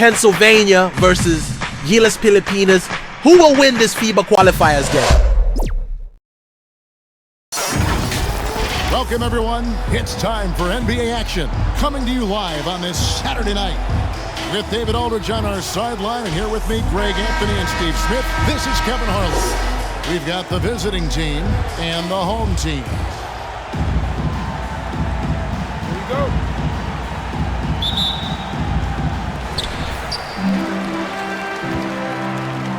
Pennsylvania versus GILAS Pilipinas. Who will win this FIBA Qualifiers game? Welcome, everyone. It's time for NBA action, coming to you live on this Saturday night. With David Aldridge on our sideline, and here with me, Greg Anthony and Steve Smith. This is Kevin Harlan. We've got the visiting team and the home team. Here we go.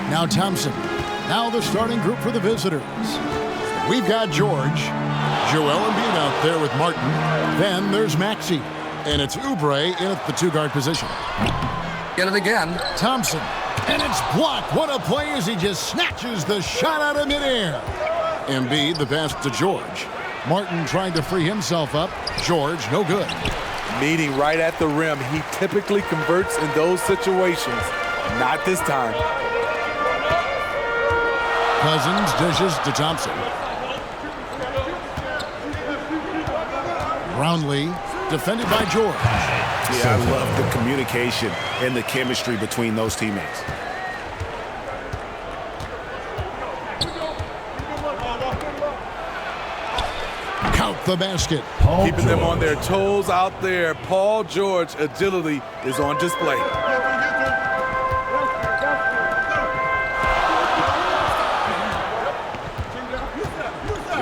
Now Thompson. Now the starting group for the visitors. We've got George. Joel Embiid out there with Martin. Then there's Maxey. And it's Oubre in at the two-guard position. Get it again. Thompson. And it's blocked. What a play as he just snatches the shot out of midair. Embiid, the pass to George. Martin trying to free himself up. George, no good. Meeting right at the rim. He typically converts in those situations. Not this time. Cousins dishes to Thompson. Brownlee, defended by George. Yeah, I love the communication and the chemistry between those teammates. Count the basket. Keeping them on their toes out there. Paul George agility is on display.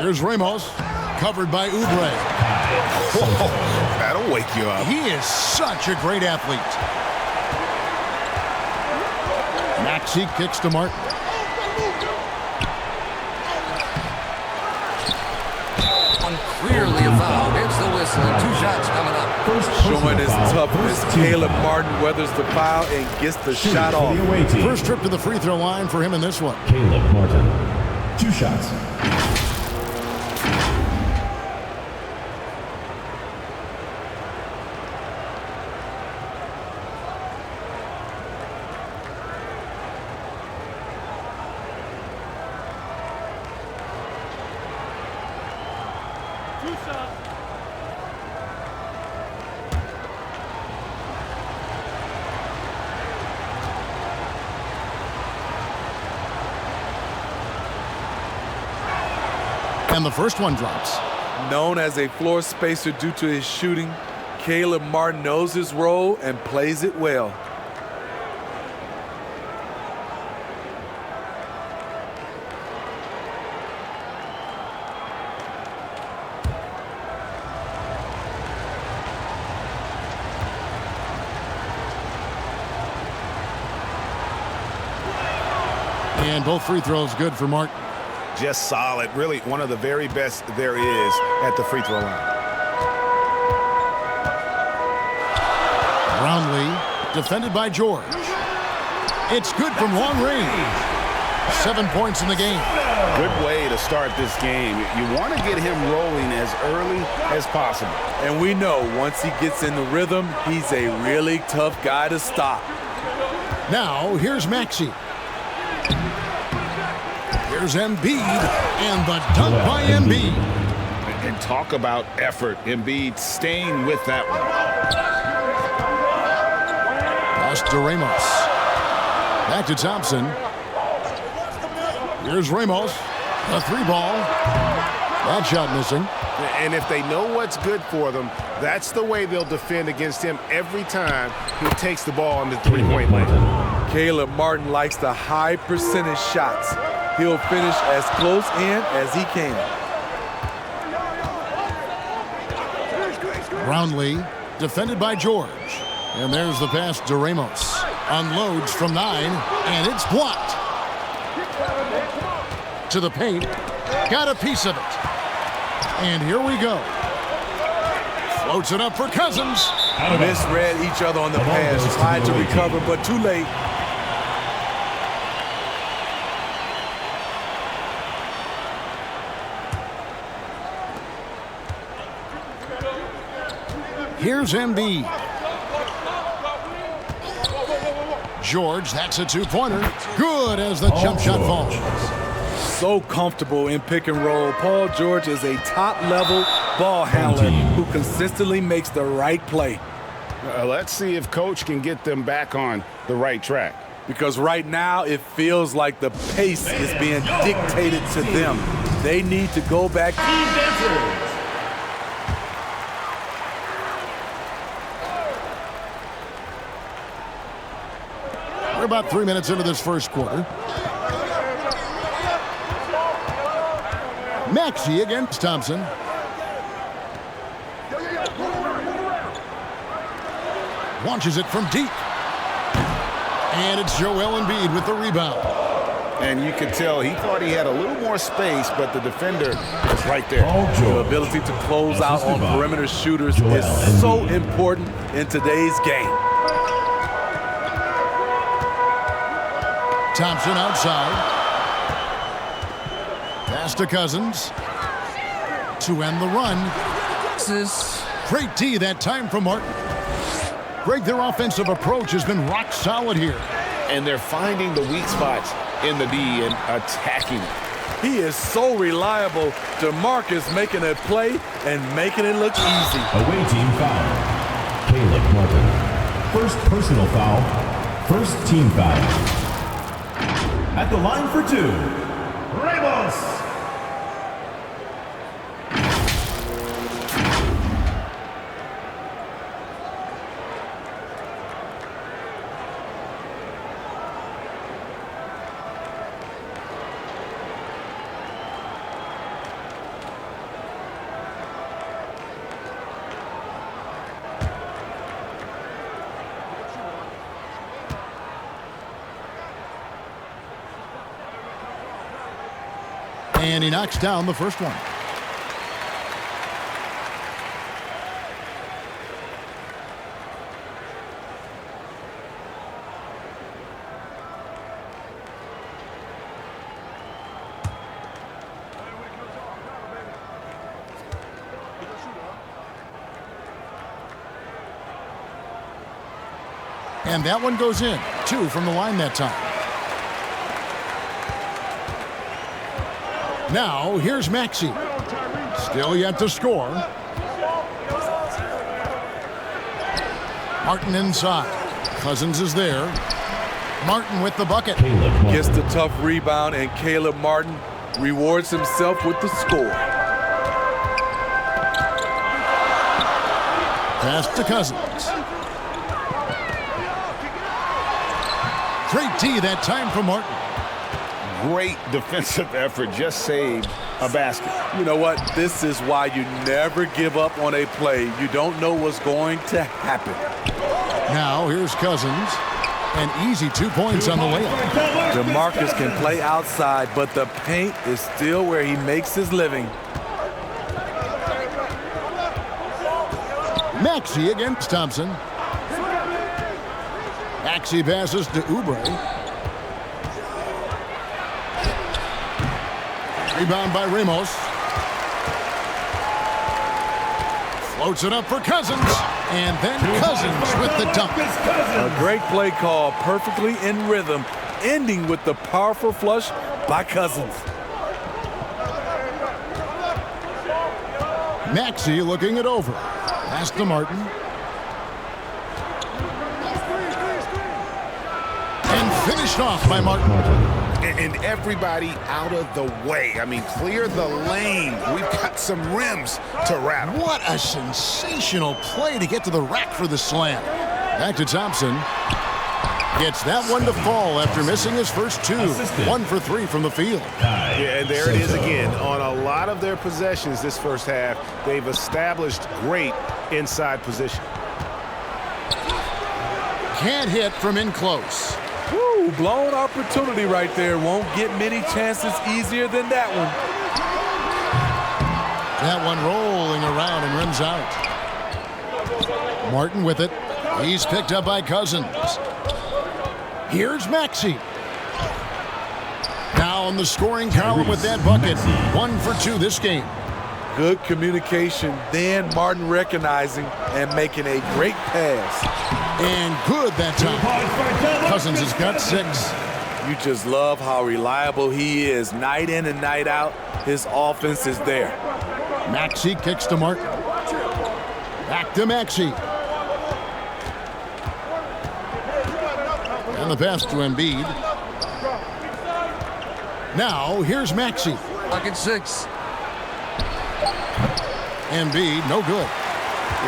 Here's Ramos, covered by Oubre. Oh, that'll wake you up. He is such a great athlete. Maxey kicks to Martin. Clearly a foul. It's the whistle. 2 shots coming up. Showing his toughness. Caleb Martin weathers the foul and gets the shot off. First trip to the free throw line for him in this one. Caleb Martin. 2 shots. And the first one drops. Known as a floor spacer due to his shooting, Caleb Martin knows his role and plays it well. And both free throws good for Martin. Just solid. Really one of the very best there is at the free throw line. Brownlee, defended by George. It's good from long range. 7 points in the game. Good way to start this game. You want to get him rolling as early as possible. And we know once he gets in the rhythm, he's a really tough guy to stop. Now, here's Maxey. Here's Embiid, and the dunk by Embiid. And talk about effort. Embiid staying with that one. Pass to Ramos. Back to Thompson. Here's Ramos. A 3-ball. That shot missing. And if they know what's good for them, that's the way they'll defend against him every time he takes the ball in the three-point line. Caleb Martin likes the high percentage shots. He'll finish as close in as he can. Brownlee, defended by George. And there's the pass to Ramos. Unloads from 9, and it's blocked. To the paint. Got a piece of it. And here we go. Floats it up for Cousins. Misread each other on the pass. Tried to recover, but too late. Here's Embiid. George, that's a 2-pointer. Good as the jump shot falls. So comfortable in pick and roll. Paul George is a top-level ball handler who consistently makes the right play. Let's see if Coach can get them back on the right track. Because right now it feels like the pace is being dictated to them. They need to go back. We're about 3 minutes into this first quarter. Maxey against Thompson. Launches it from deep. And it's Joel Embiid with the rebound. And you could tell he thought he had a little more space, but the defender was right there. The ability to close out on perimeter shooters is so important in today's game. Thompson outside. Pass to Cousins. To end the run. Great D that time from Martin. Greg, their offensive approach has been rock solid here. And they're finding the weak spots in the D and attacking. He is so reliable. DeMarcus making a play and making it look easy. Away team foul. Caleb Martin. First personal foul. First team foul. At the line for two, Ramos. And he knocks down the first one. And that one goes in. 2 from the line that time. Now, here's Maxey. Still yet to score. Martin inside. Cousins is there. Martin with the bucket. Gets the tough rebound, and Caleb Martin rewards himself with the score. Pass to Cousins. Great D that time for Martin. Great defensive effort, just saved a basket. You know what? This is why you never give up on a play. You don't know what's going to happen. Now here's Cousins. An easy 2 points on the layup. DeMarcus can play outside, but the paint is still where he makes his living. Maxey against Thompson. Maxey passes to Oubre. Rebound by Ramos. Floats it up for Cousins. And then Cousins with the dunk. A great play call, perfectly in rhythm, ending with the powerful flush by Cousins. Maxey looking it over. Pass to Martin. And finished off by Martin. And everybody out of the way. I mean, clear the lane. We've got some rims to rattle. What a sensational play to get to the rack for the slam. Back to Thompson. Gets that one to fall after missing his first 2. 1 for 3 from the field. Yeah, and there it is again. On a lot of their possessions this first half, they've established great inside position. Can't hit from in close. Woo, blown opportunity right there. Won't get many chances easier than that one. That one rolling around and rims out. Martin with it. He's picked up by Cousins. Here's Maxey. Now on the scoring column with that bucket. 1 for 2 this game. Good communication. Then Martin recognizing and making a great pass. And good that time. Cousins has got 6. You just love how reliable he is. Night in and night out, his offense is there. Maxey kicks to Martin. Back to Maxey. on the pass to Embiid. Now, here's Maxey. Pocket 6. Embiid, no good.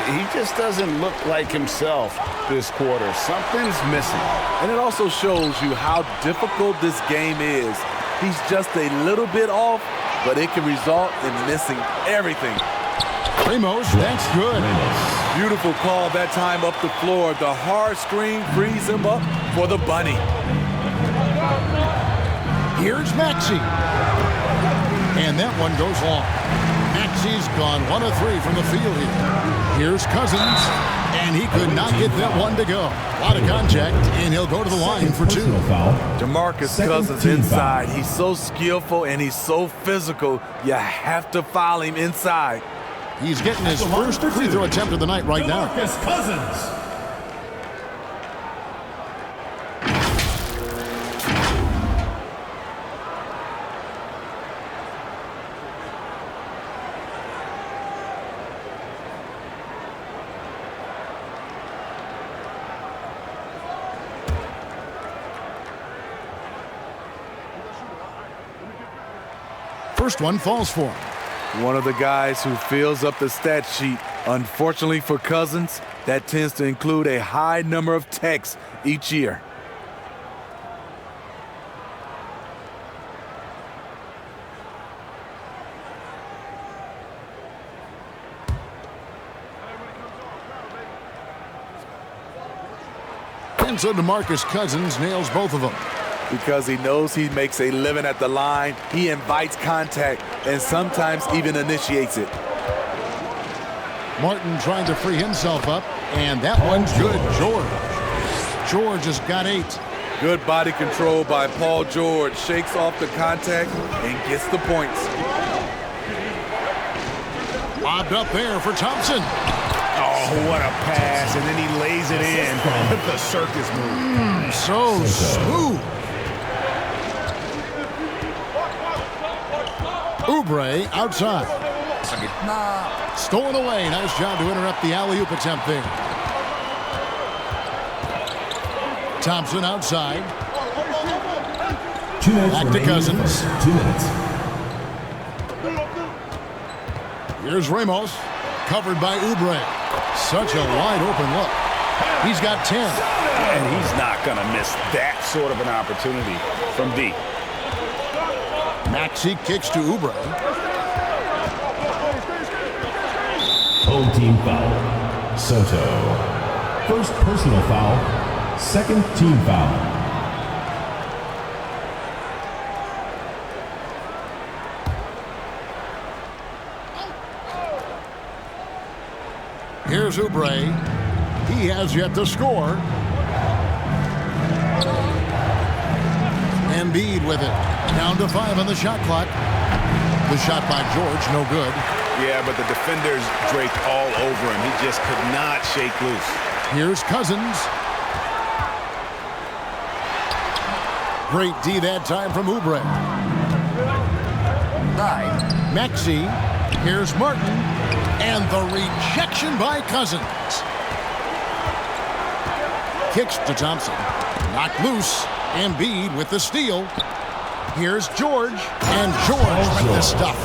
He just doesn't look like himself this quarter. Something's missing. And it also shows you how difficult this game is. He's just a little bit off, but it can result in missing everything. Ramos, that's good. Beautiful call that time up the floor. The hard screen frees him up for the bunny. Here's Maxey. And that one goes long. Maxey's gone 1 of 3 from the field here. Here's Cousins. And he could not get that one to go. A lot of contact, and he'll go to the line for 2. DeMarcus Cousins inside. He's so skillful and he's so physical. You have to foul him inside. He's getting his first free throw attempt of the night right now. DeMarcus Cousins. First one falls for him. One of the guys who fills up the stat sheet. Unfortunately for Cousins, that tends to include a high number of techs each year. And so DeMarcus Cousins nails both of them. Because he knows he makes a living at the line, he invites contact and sometimes even initiates it. Martin trying to free himself up, and that one's good. George has got 8. Good body control by Paul George. Shakes off the contact and gets the points. Lobbed up there for Thompson. Oh, what a pass, and then he lays it in with the circus move. So smooth. Oubre outside. Stolen away. Nice job to interrupt the alley-oop attempt there. Thompson outside. 2 minutes Back to Cousins. 2 minutes. Here's Ramos. Covered by Oubre. Such a wide open look. He's got 10. And he's not going to miss that sort of an opportunity from D. Maxey kicks to Oubre. Home team foul. Soto. First personal foul. Second team foul. Here's Oubre. He has yet to score. Embiid with it. Down to 5 on the shot clock. The shot by George, no good. Yeah, but the defenders draped all over him. He just could not shake loose. Here's Cousins. Great D that time from Oubre. 9. Maxey. Here's Martin. And the rejection by Cousins. Kicks to Thompson. Knocked loose. Embiid with the steal. Here's George. And George with the stuff.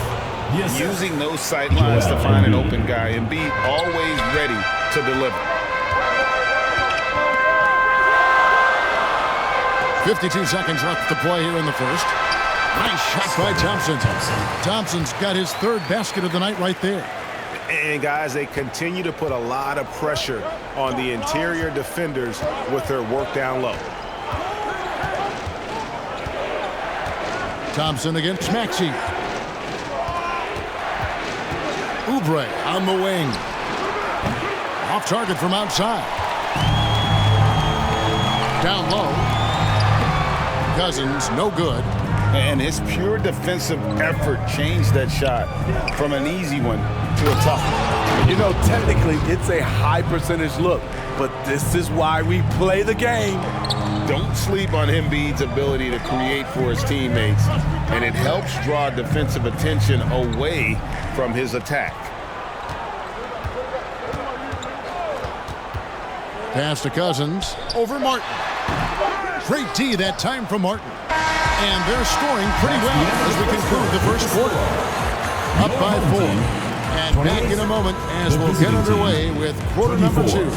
Yes, using those sight lines to find an open guy. Embiid always ready to deliver. 52 seconds left to play here in the first. Nice shot by Thompson. Thompson's got his 3rd basket of the night right there. And guys, they continue to put a lot of pressure on the interior defenders with their work down low. Thompson against Maxey. Oubre on the wing. Off target from outside. Down low. Cousins, no good. And his pure defensive effort changed that shot from an easy one to a tough one. You know, technically, it's a high percentage look, but this is why we play the game. Don't sleep on Embiid's ability to create for his teammates, and it helps draw defensive attention away from his attack. Pass to Cousins over Martin. Great D that time from Martin. And they're scoring pretty well as we conclude the first quarter. Up by 4. And back in a moment as we'll get underway with quarter number 2.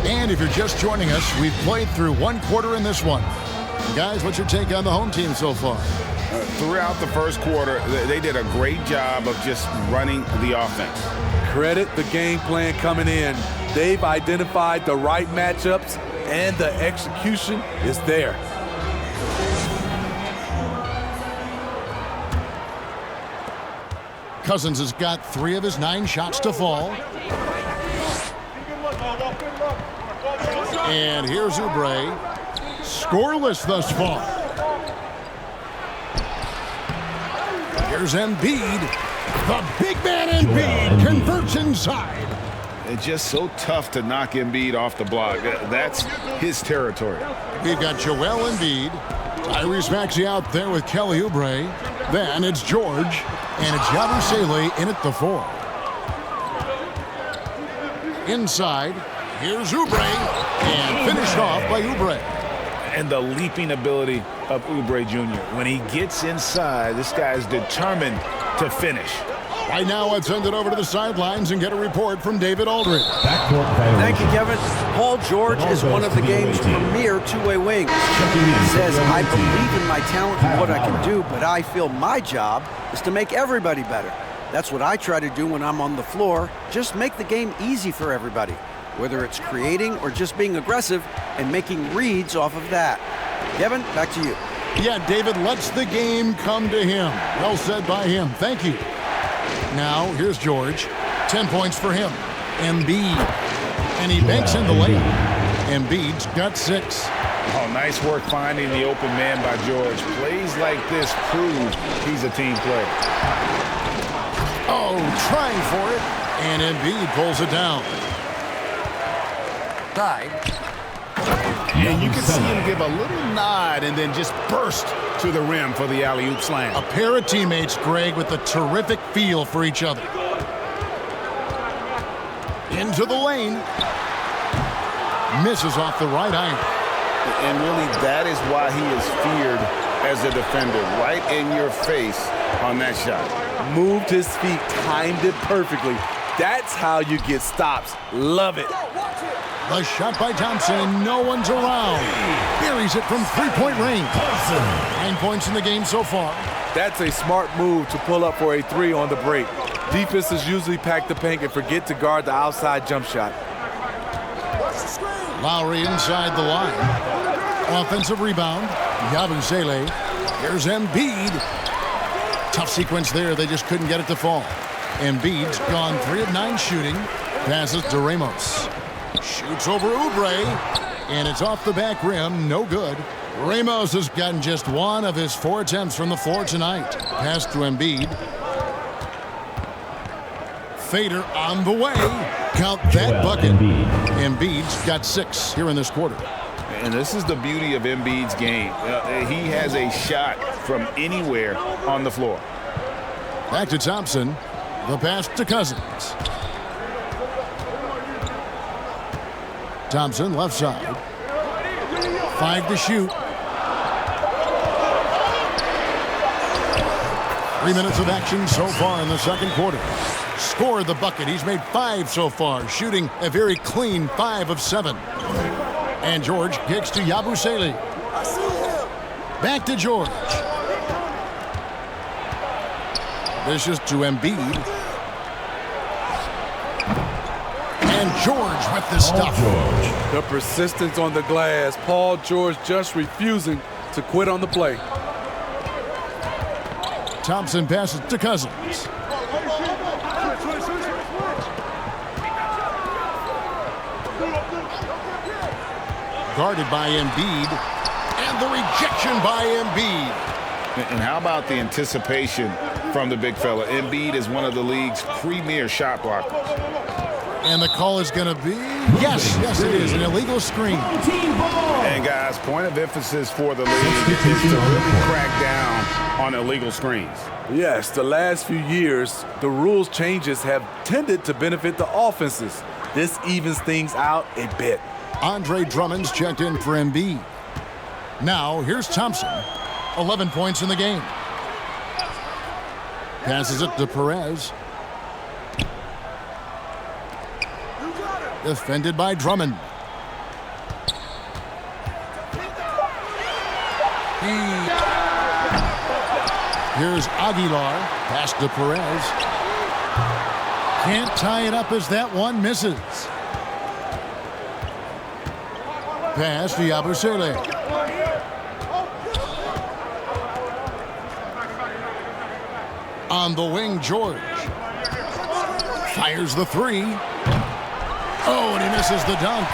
And if you're just joining us, we've played through one quarter in this one. Guys, what's your take on the home team so far? Throughout the first quarter, they did a great job of just running the offense. Credit the game plan coming in. They've identified the right matchups, and the execution is there. Cousins has got 3 of his 9 shots to fall. And here's Oubre. Scoreless thus far. Here's Embiid. The big man Embiid converts inside. It's just so tough to knock Embiid off the block. That's his territory. We've got Joel Embiid. Tyrese Maxey out there with Kelly Oubre. Then it's George. And it's Yabusele in at the 4. Inside. Here's Oubre. And finished off by Oubre. And the leaping ability of Oubre Jr. When he gets inside, this guy's determined to finish. Right now, let's send it over to the sidelines and get a report from David Aldridge. Thank you, Kevin. Paul George is one of the game's premier two-way wings. He says, I believe in my talent and what I can do, but I feel my job is to make everybody better. That's what I try to do when I'm on the floor. Just make the game easy for everybody, whether it's creating or just being aggressive and making reads off of that. Kevin, back to you. Yeah, David lets the game come to him. Well said by him. Thank you. Now, here's George. 10 points for him. Embiid. And he banks in the lane. Embiid's got 6. Oh, nice work finding the open man by George. Plays like this prove he's a team player. Oh, trying for it. And Embiid pulls it down. And you can see him give a little nod and then just burst to the rim for the alley-oop slam. A pair of teammates, Greg, with a terrific feel for each other. Into the lane. Misses off the right iron. And really, that is why he is feared as a defender. Right in your face on that shot. Moved his feet, timed it perfectly. That's how you get stops. Love it. The shot by Thompson, and no one's around. Buries it from three-point range. 9 points in the game so far. That's a smart move to pull up for a 3 on the break. Defenses usually pack the paint and forget to guard the outside jump shot. Lowry inside the line. Offensive rebound. Yabusele. Here's Embiid. Tough sequence there. They just couldn't get it to fall. Embiid's gone 3 of 9 shooting. Passes to Ramos. Shoots over Oubre, and it's off the back rim, no good. Ramos has gotten just 1 of his 4 attempts from the floor tonight. Pass to Embiid. Fader on the way. Count that bucket. Embiid's got 6 here in this quarter. And this is the beauty of Embiid's game. He has a shot from anywhere on the floor. Back to Thompson. The pass to Cousins. Thompson left side. 5 to shoot. 3 minutes of action so far in the second quarter. Scored the bucket. He's made 5 so far, shooting a very clean 5 of 7. And George kicks to Yabusele. Back to George. This is to Embiid. And George with the stuff. The persistence on the glass. Paul George just refusing to quit on the play. Thompson passes to Cousins. Guarded by Embiid. And the rejection by Embiid. And how about the anticipation from the big fella? Embiid is one of the league's premier shot blockers. And the call is going to be, yes, it is, an illegal screen. And guys, point of emphasis for the league is to really crack down on illegal screens. Yes, the last few years, the rules changes have tended to benefit the offenses. This evens things out a bit. Andre Drummond's checked in for Embiid. Now, here's Thompson. 11 points in the game. Passes it to Perez. Defended by Drummond. Here's Aguilar. Pass to Perez. Can't tie it up as that one misses. Pass to Yabusele. On the wing, George. Fires the three. Oh, and he misses the dunk.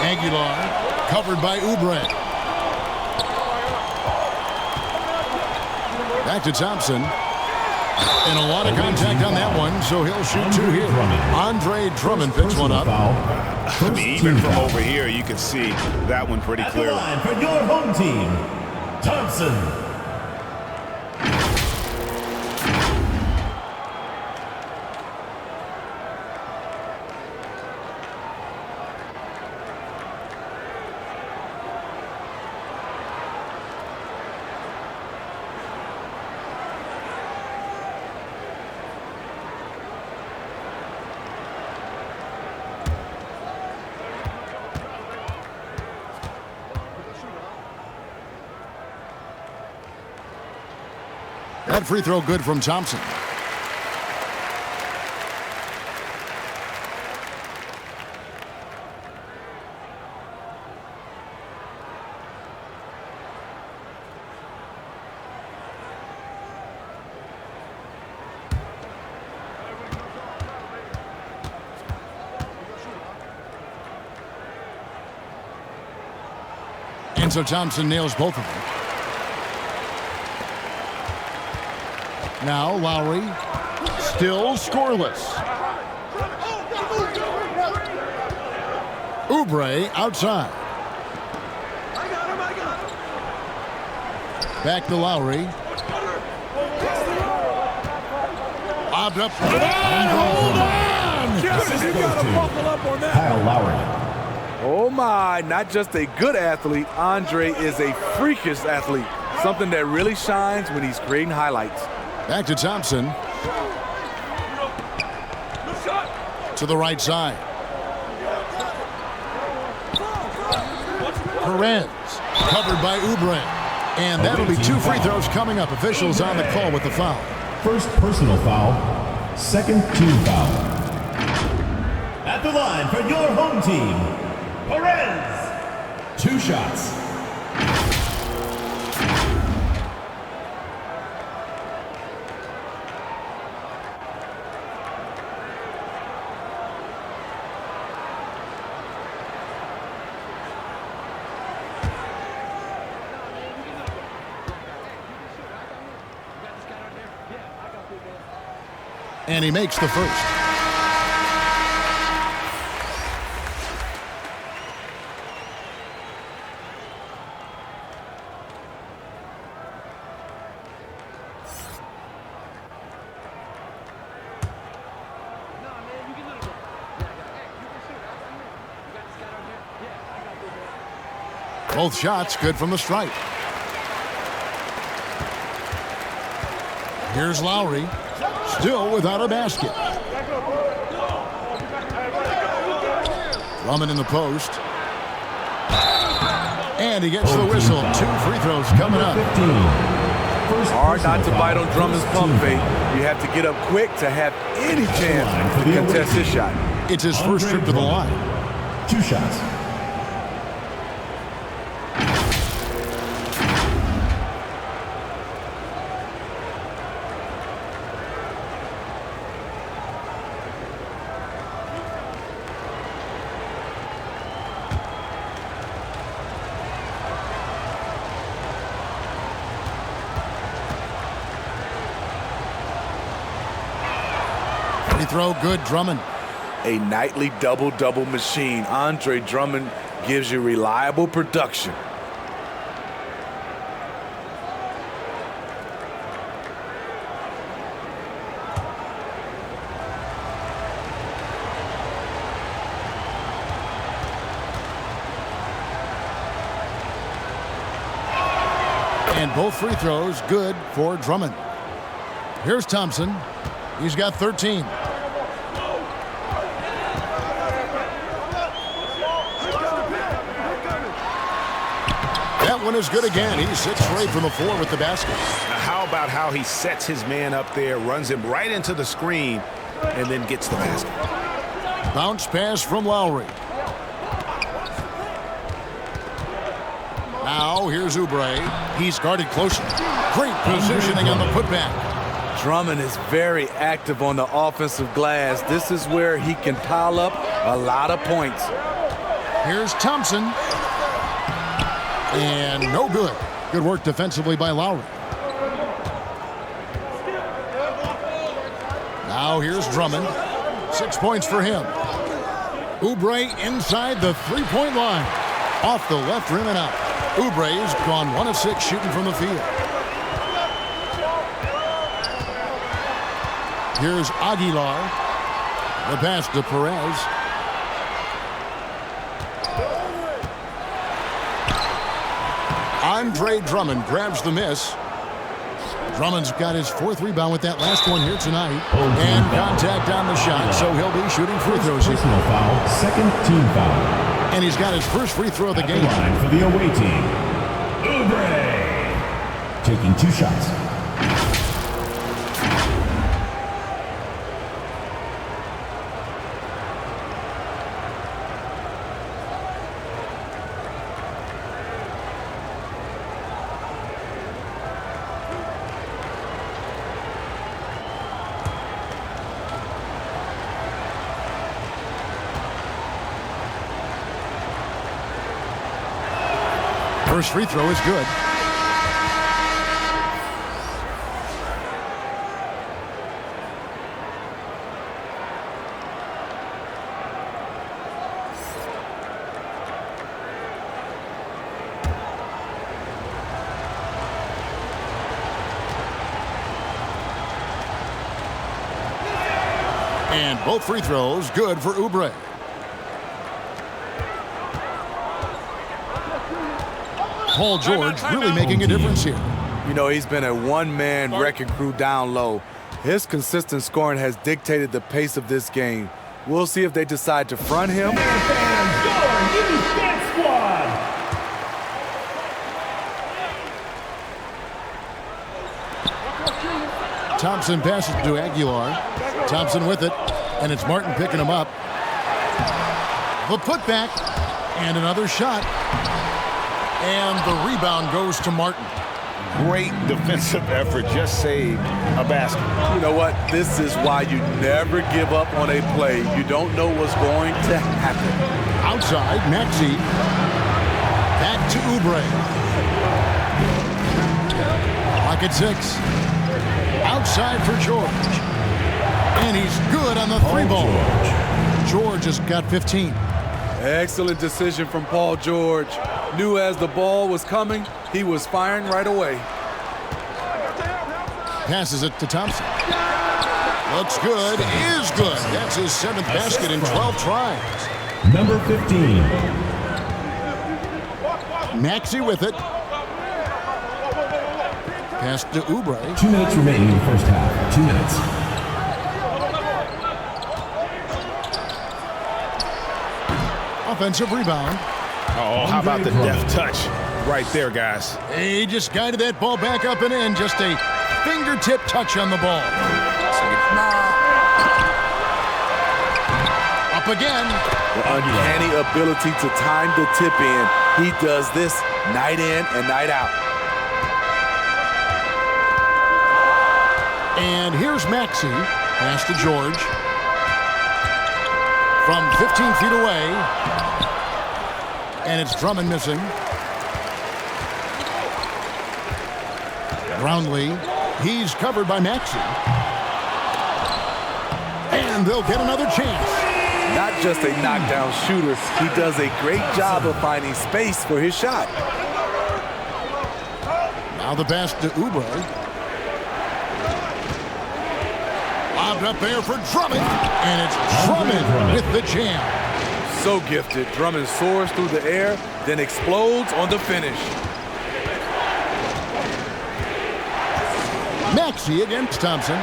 Aguilar, covered by Oubre. Back to Thompson. And a lot of contact on that one, so he'll shoot two here. Andre Drummond picks one up. I mean, even from over here, you can see that one pretty clearly. Line for your home team, Thompson. That free throw good from Thompson. And so Thompson nails both of them. Now Lowry, still scoreless. Oubre outside. Back to Lowry. Bobbed up. Hold on! Kyle Lowry. Oh my, not just a good athlete, Andre is a freakish athlete. Something that really shines when he's creating highlights. Back to Thompson. To the right side. Perez, covered by Oubre. And that'll be two free throws coming up. Officials on the call with the foul. First personal foul, second team foul. At the line for your home team, Perez. 2 shots. And he makes the first. Both shots good from the stripe. Here's Lowry. Still without a basket. Drummond in the post. And he gets the whistle. 2 free throws coming up. Hard not to bite on Drummond's pump fake. You have to get up quick to have any chance to contest his shot. It's his first trip to the line. 2 shots. Free throw, good. Drummond. A nightly double-double machine. Andre Drummond gives you reliable production. And both free throws good for Drummond. Here's Thompson. He's got 13. That one is good again. He's 6 straight from the floor with the basket. Now, how about how he sets his man up there, runs him right into the screen, and then gets the basket. Bounce pass from Lowry. Now here's Oubre. He's guarded closely. Great positioning on the putback. Drummond is very active on the offensive glass. This is where he can pile up a lot of points. Here's Thompson. And no good. Good work defensively by Lowry. Now here's Drummond. 6 points for him. Oubre inside the three-point line. Off the left rim and out. Oubre's gone 1 of 6 shooting from the field. Here's Aguilar. The pass to Perez. Andre Drummond grabs the miss. Drummond's got his 4th rebound with that last one here tonight. And contact on the shot, so he'll be shooting free throws here. Personal foul, second team foul. And he's got his first free throw of the At game. line for the away team, Oubre. Taking 2 shots. First free throw is good. And both free throws good for Oubre. Paul George really making a difference here. You know, he's been a one-man wrecking crew down low. His consistent scoring has dictated the pace of this game. We'll see if they decide to front him. Thompson passes to Aguilar. Thompson with it, and it's Martin picking him up. The putback, and another shot. And the rebound goes to Martin. Great defensive effort, just saved a basket. You know what? This is why you never give up on a play. You don't know what's going to happen. Outside, Maxey. Back to Oubre. Clock at 6. Outside for George. And he's good on the 3-ball. George has got 15. Excellent decision from Paul George. Knew as the ball was coming, he was firing right away. Passes it to Thompson. Looks good, is good. That's his 7th basket in 12 tries. Number 15. Maxey with it. Pass to Oubre. 2 minutes remaining in the first half. 2 minutes. Offensive rebound. Oh, how about the deft touch right there, guys? He just guided that ball back up and in. Just a fingertip touch on the ball. Up again. The uncanny ability to time the tip in. He does this night in and night out. And here's Maxey. Pass to George. From 15 feet away. And it's Drummond missing. Brownlee. He's covered by Maxey. And And they'll get another chance. Not just a knockdown shooter, he does a great job of finding space for his shot. Now the pass to Oubre. Lobbed up there for Drummond. And it's Drummond with the jam. So gifted. Drummond soars through the air, then explodes on the finish. Maxey against Thompson.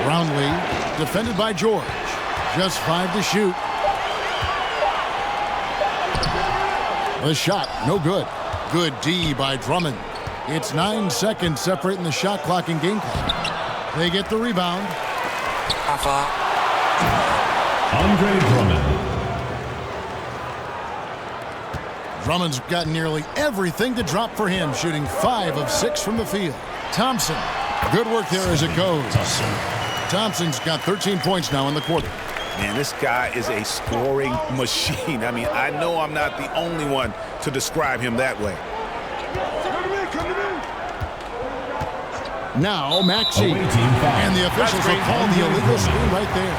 Brownlee, defended by George. Just 5 to shoot. The shot, no good. Good D by Drummond. It's 9 seconds separating the shot clock and game clock. They get the rebound. Andre Drummond. Drummond's got nearly everything to drop for him, shooting 5 of 6 from the field. Thompson, good work there as it goes. Thompson's got 13 points now in the quarter. Man, this guy is a scoring machine. I mean, I know I'm not the only one to describe him that way. Now Maxey, and the officials have called the illegal screen right there.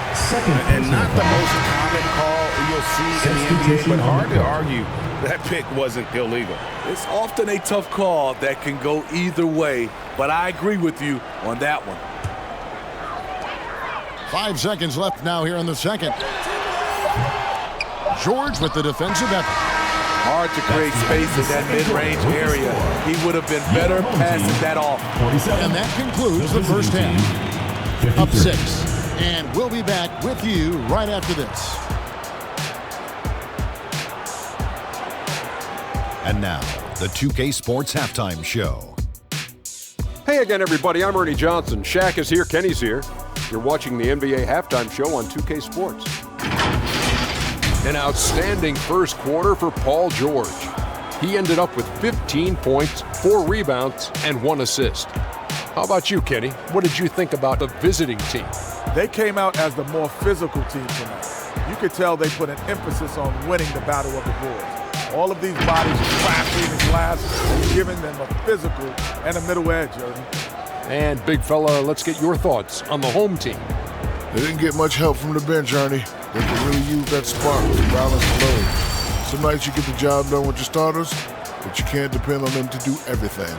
And not the most common call you'll see in the NBA, but hard to argue that pick wasn't illegal. It's often a tough call that can go either way, but I agree with you on that one. 5 seconds left now here in the second. George with the defensive effort. Hard to create space in that mid-range area. He would have been better passing that off. And that concludes the first half. Up 6. And we'll be back with you right after this. And now, the 2K Sports Halftime Show. Hey again, everybody. I'm Ernie Johnson. Shaq is here. Kenny's here. You're watching the NBA Halftime Show on 2K Sports. An outstanding first quarter for Paul George. He ended up with 15 points, 4 rebounds, and 1 assist. How about you, Kenny? What did you think about the visiting team? They came out as the more physical team tonight. You could tell they put an emphasis on winning the battle of the boards. All of these bodies are crashing and glass and giving them a physical and a middle edge, Ernie. And big fella, let's get your thoughts on the home team. They didn't get much help from the bench, Ernie. They could really use that spark to balance the load. Some nights you get the job done with your starters, but you can't depend on them to do everything.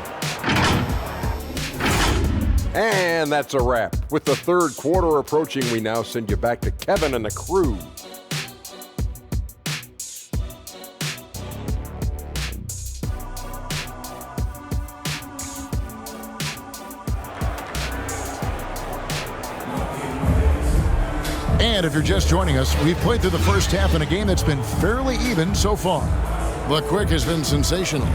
And that's a wrap. With the third quarter approaching, we now send you back to Kevin and the crew. And if you're just joining us, we've played through the first half in a game that's been fairly even so far. The quick has been sensational.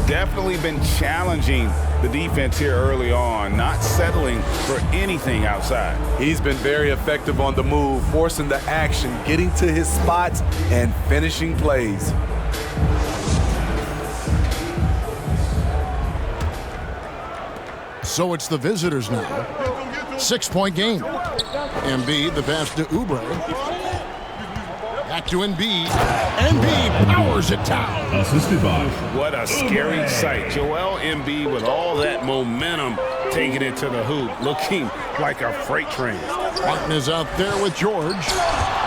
Definitely been challenging the defense here early on, not settling for anything outside. He's been very effective on the move, forcing the action, getting to his spots, and finishing plays. So it's the visitors now. 6-point game. Embiid, the pass to Oubre. Back to Embiid. Embiid powers it down. Assisted by. What a scary sight. Joel Embiid with all that momentum taking it to the hoop, looking like a freight train. Martin is out there with George.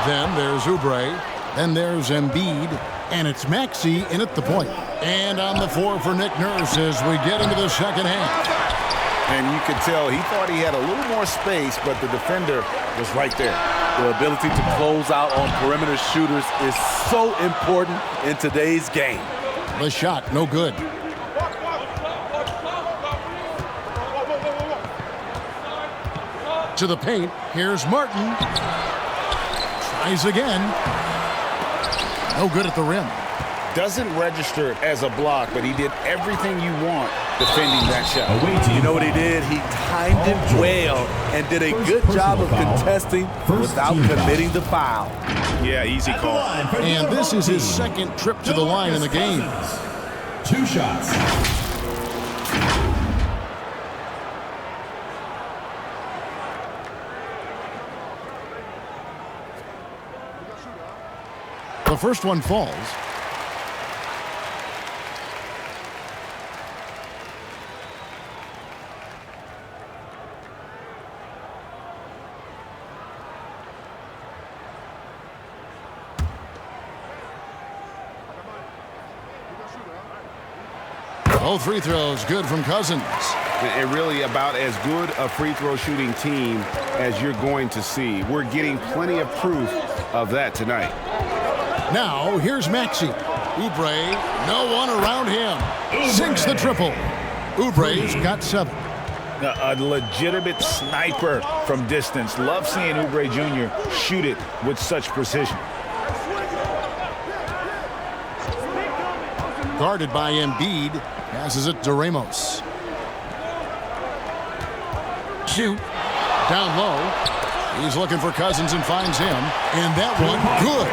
Then there's Oubre. Then there's Embiid. And it's Maxey in at the point. And on the floor for Nick Nurse as we get into the second half. And you could tell he thought he had a little more space, but the defender was right there. The ability to close out on perimeter shooters is so important in today's game. The shot, no good. To the paint, here's Martin. Tries again. No good at the rim. Doesn't register as a block, but he did everything you want defending that shot. You know what he did? He timed it well and did a good job of contesting without committing the foul. Yeah, easy call. And this is his second trip to the line in the game. 2 shots. The first one falls. Both free throws good from Cousins. And really about as good a free throw shooting team as you're going to see. We're getting plenty of proof of that tonight. Now, here's Maxey. Oubre, no one around him. Sinks the triple. Oubre's got 7. A legitimate sniper from distance. Love seeing Oubre Jr. shoot it with such precision. Guarded by Embiid. Passes it to Ramos. Shoot. Down low. He's looking for Cousins and finds him. And that one good.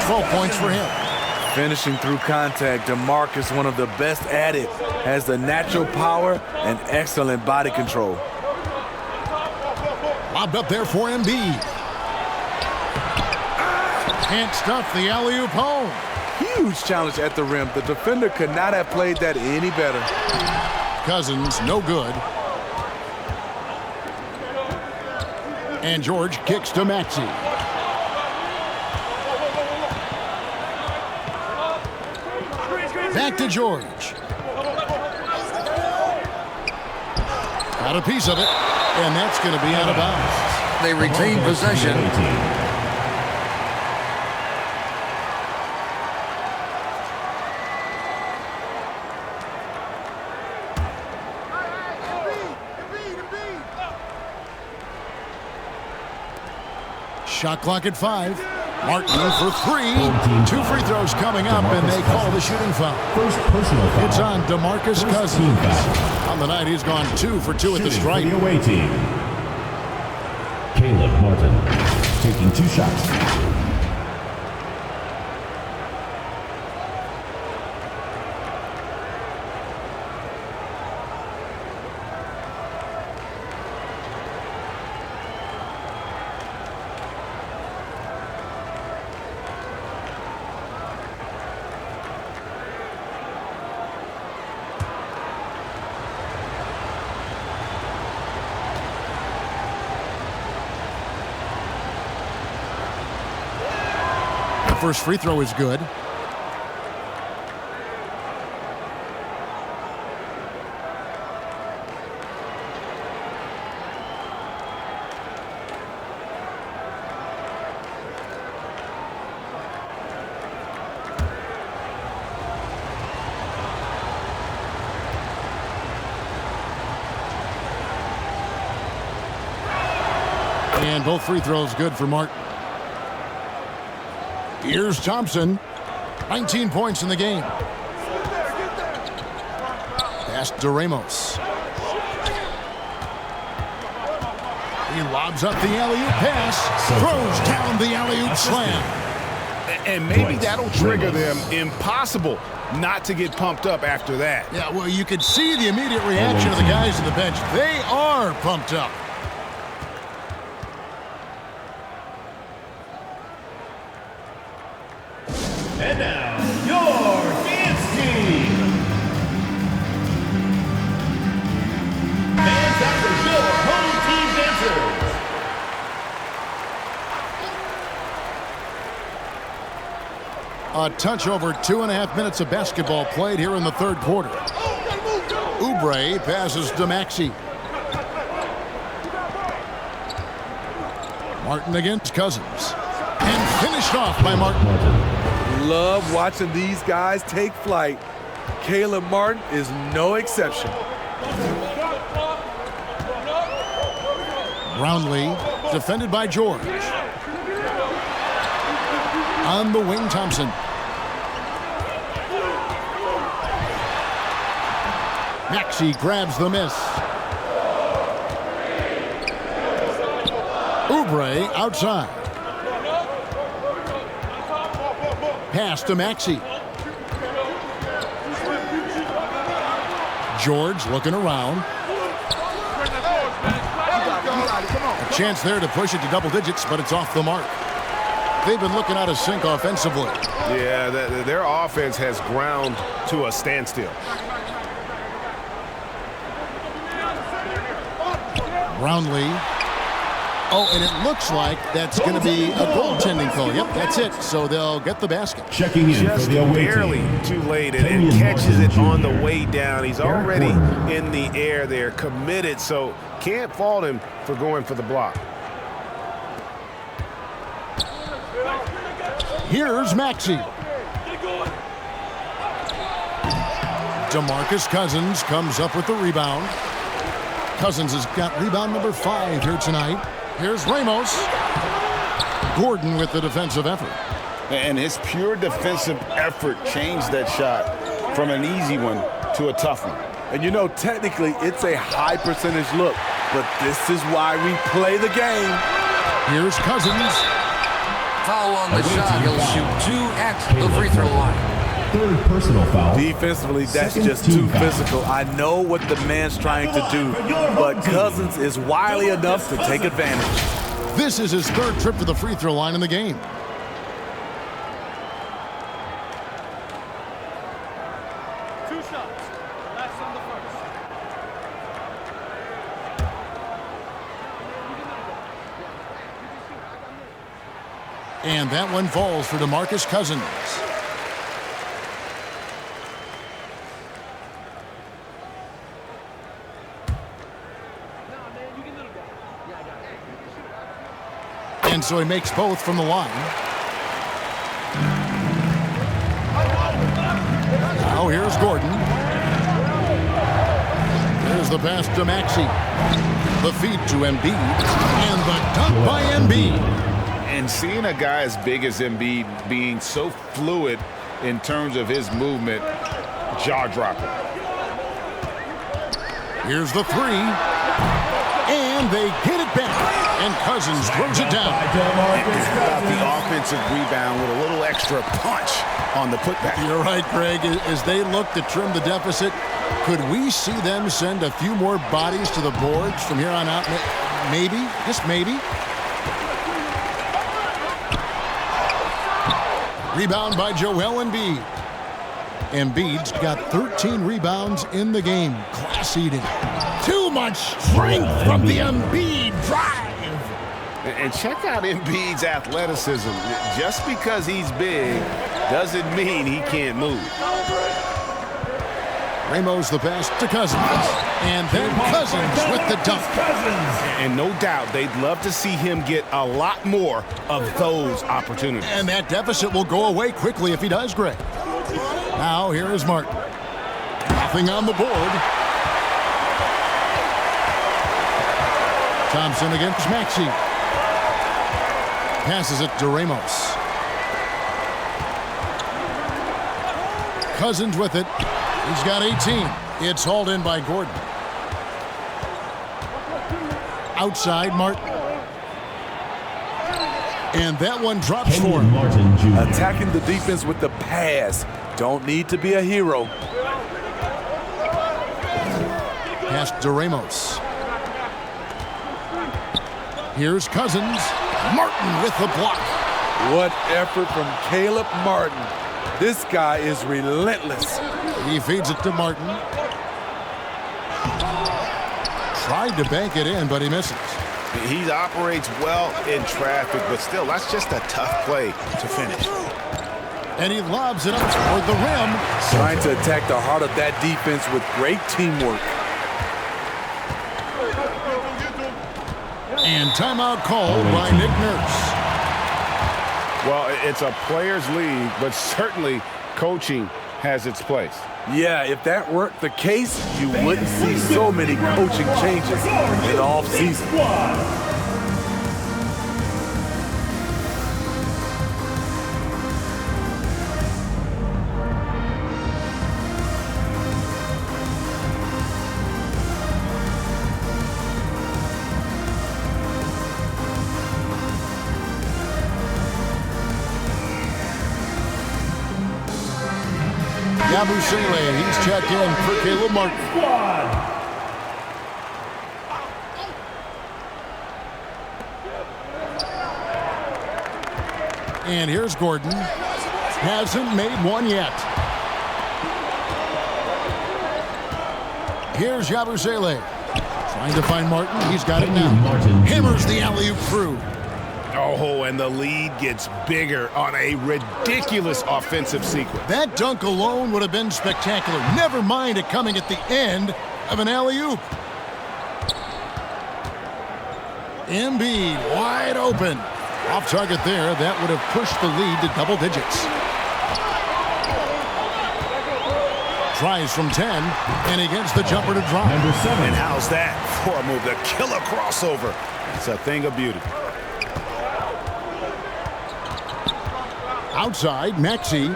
12 points for him. Finishing through contact, DeMarcus, one of the best at it, has the natural power and excellent body control. Lobbed up there for Embiid. Can't stuff the alley-oop home. Huge challenge at the rim. The defender could not have played that any better. Cousins, no good. And George kicks to Maxey. Back to George. Got a piece of it, and that's going to be out of bounds. They retain possession. Shot clock at 5. Martin for 3. 2 free throws coming up, and they call the shooting foul. First personal foul. It's on DeMarcus Cousins. On the night, he's gone 2 for 2 at the stripe. For the away team. Caleb Martin taking 2 shots. First free throw is good. And both free throws good for Martin. Here's Thompson. 19 points in the game. Pass to Ramos. He lobs up the alley-oop pass. Throws down the alley-oop slam. And maybe that'll trigger them. Impossible not to get pumped up after that. Yeah, well, you could see the immediate reaction of the guys on the bench. They are pumped up. And now, your dance team. Fans after your home team dancers. A touch over 2.5 minutes of basketball played here in the third quarter. Oubre passes to Maxey. Martin against Cousins. And finished off by Martin. Love watching these guys take flight. Caleb Martin is no exception. Brownlee, defended by George. On the wing, Thompson. Maxey grabs the miss. Oubre outside. Pass to Maxey. George looking around. A chance there to push it to double digits, but it's off the mark. They've been looking out of sync offensively. Yeah, their offense has ground to a standstill. Brownlee Oh, and it looks like that's going to be a goaltending call. Yep, that's it. So they'll get the basket. Checking in Just for the away barely team. too late, and catches it on the way down. He's already in the air there, committed, so can't fault him for going for the block. Here's Maxey. DeMarcus Cousins comes up with the rebound. Cousins has got rebound number 5 here tonight. Here's Ramos. Gordon with the defensive effort. And his pure defensive effort changed that shot from an easy one to a tough one. And you know, technically, it's a high percentage look, but this is why we play the game. Here's Cousins. Foul on the shot. He'll shoot 2 at the free throw line. Third personal foul. Defensively, that's Second just team too foul. physical. I know what the man's trying to do, but Cousins is wily enough to take advantage. This is his 3rd trip to the free throw line in the game. And that one falls for DeMarcus Cousins. And so he makes both from the line. Now here's Gordon. There's the pass to Maxey. The feed to Embiid. And the dunk by Embiid. And seeing a guy as big as Embiid being so fluid in terms of his movement, jaw-dropping. Here's the 3. And they get it back. And Cousins throws it down. About the offensive rebound with a little extra punch on the putback. You're right, Greg. As they look to trim the deficit, could we see them send a few more bodies to the boards from here on out? Maybe, just maybe. Rebound by Joel Embiid. Embiid's got 13 rebounds in the game. Class eating. Too much strength from the Embiid drive. And check out Embiid's athleticism. Just because he's big doesn't mean he can't move. Ramos the pass to Cousins. And then Cousins with the dunk. And no doubt they'd love to see him get a lot more of those opportunities. And that deficit will go away quickly if he does, Greg. Now here is Martin. Nothing on the board. Thompson against Maxey. Passes it to Ramos. Cousins with it. He's got 18. It's hauled in by Gordon. Outside, Martin. And that one drops for him. Attacking the defense with the pass. Don't need to be a hero. Pass to Ramos. Here's Cousins. Martin with the block. What effort from Caleb Martin. This guy is relentless. He feeds it to Martin. Tried to bank it in, but he misses. He operates well in traffic, but still, that's just a tough play to finish. And he lobs it up toward the rim. Trying to attack the heart of that defense with great teamwork. And timeout called by Nick Nurse. Well, it's a players' league, but certainly coaching has its place. Yeah, if that weren't the case, you wouldn't see so many coaching changes in the offseason. Yabusele, he's checked in for Caleb Martin. And here's Gordon. Hasn't made one yet. Here's Yabusele. Trying to find Martin. He's got it now. Hammers the alley-oop through. Oh, and the lead gets bigger on a ridiculous offensive sequence. That dunk alone would have been spectacular. Never mind it coming at the end of an alley-oop. Embiid wide open. Off target there. That would have pushed the lead to double digits. Tries from 10, and he gets the jumper to drop. Number 7. And how's that for a move? The killer crossover. It's a thing of beauty. Outside, Maxey.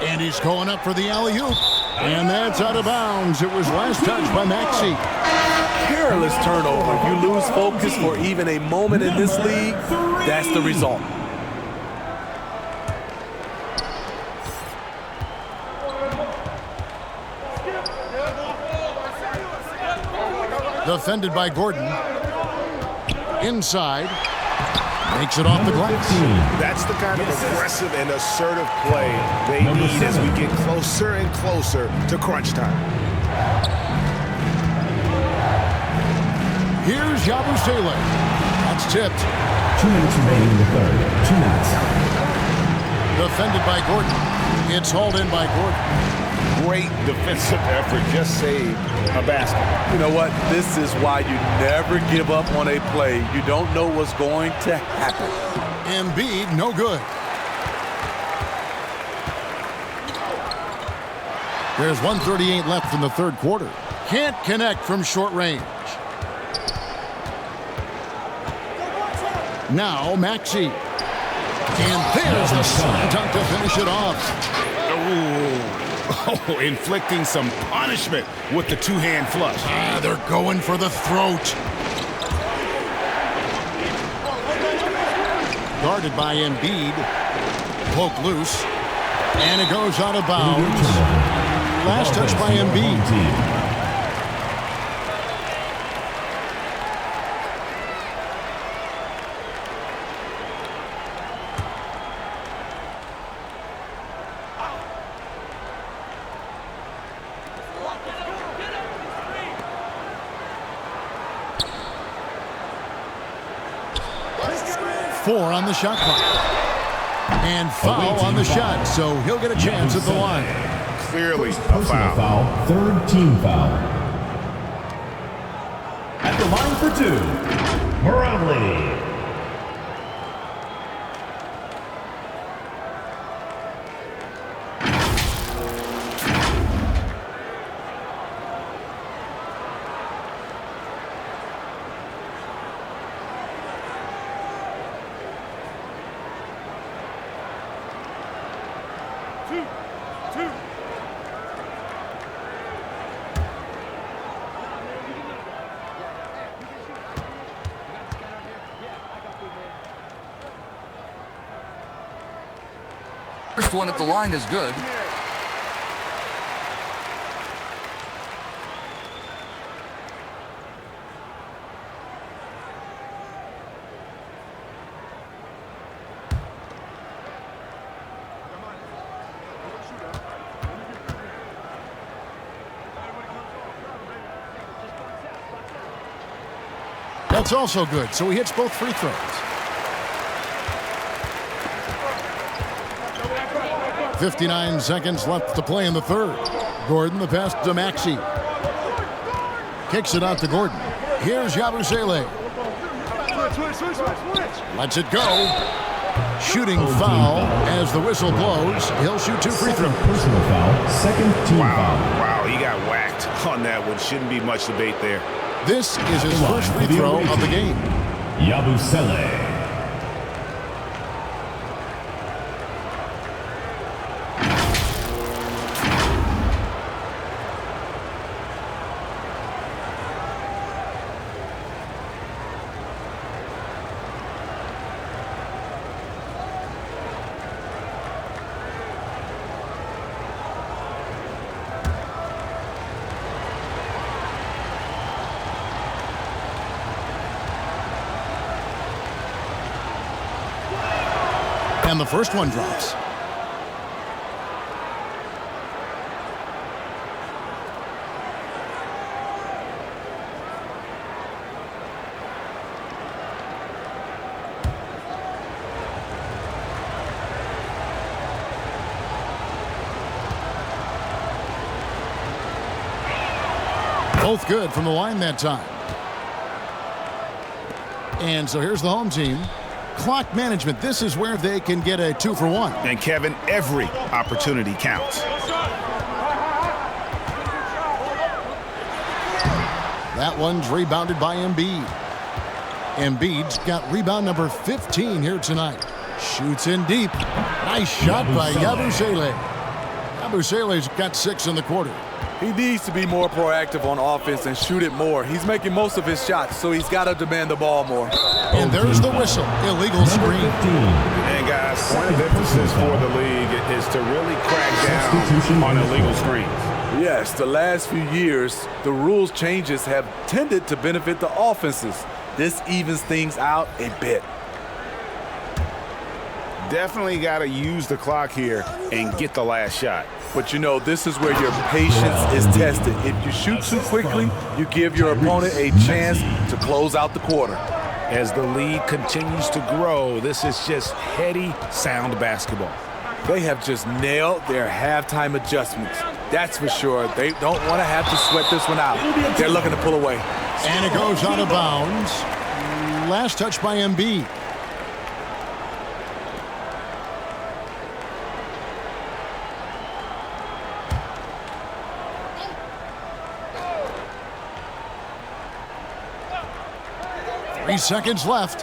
And he's going up for the alley-oop. And that's out of bounds. It was last touched by Maxey. Careless turnover. You lose focus for even a moment in this league. That's the result. Defended by Gordon. Inside. Makes it off the glass. That's the kind of aggressive and assertive play they need as we get closer and closer to crunch time. Here's Yabusele. That's tipped. 2 minutes remaining in the third. 2 minutes. Defended by Gordon. It's hauled in by Gordon. Great defensive effort. Just saved a basket. You know what? This is why you never give up on a play. You don't know what's going to happen. Embiid, no good. There's 1:38 left in the third quarter. Can't connect from short range. Now Maxey. And there's the slam dunk to finish it off. Oh, inflicting some punishment with the two-hand flush. They're going for the throat. Guarded by Embiid. Poke loose. And it goes out of bounds. Last touch by Embiid. Four on the shot clock. And foul on the shot, so he'll get a chance at the line. Clearly a personal foul. Third team foul. At the line for 2, Meralco. First one at the line is good. That's also good, so he hits both free throws. 59 seconds left to play in the third. Gordon, the pass to Maxey. Kicks it out to Gordon. Here's Yabusele. Lets it go. Shooting foul as the whistle blows. He'll shoot 2 free throws. Personal foul. Second team foul. Wow, he got whacked on that one. Shouldn't be much debate there. This is his first free throw of the game. Yabusele. And the first one drops. Both good from the line that time. And so here's the home team. Clock management. This is where they can get a 2-for-1. And Kevin, every opportunity counts. That one's rebounded by Embiid. Embiid's got rebound number 15 here tonight. Shoots in deep. Nice shot by Yabusele. Yabusele's got 6 in the quarter. He needs to be more proactive on offense and shoot it more. He's making most of his shots, so he's got to demand the ball more. And there's the whistle. Illegal screen. And guys, point of emphasis for the league is to really crack down on illegal screens. Yes, the last few years, the rules changes have tended to benefit the offenses. This evens things out a bit. Definitely got to use the clock here and get the last shot. But you know, this is where your patience is tested. If you shoot too quickly, you give your opponent a chance to close out the quarter. As the lead continues to grow, this is just heady, sound basketball. They have just nailed their halftime adjustments. That's for sure. They don't want to have to sweat this one out. They're looking to pull away. And it goes out of bounds. Last touch by Embiid. Three seconds left.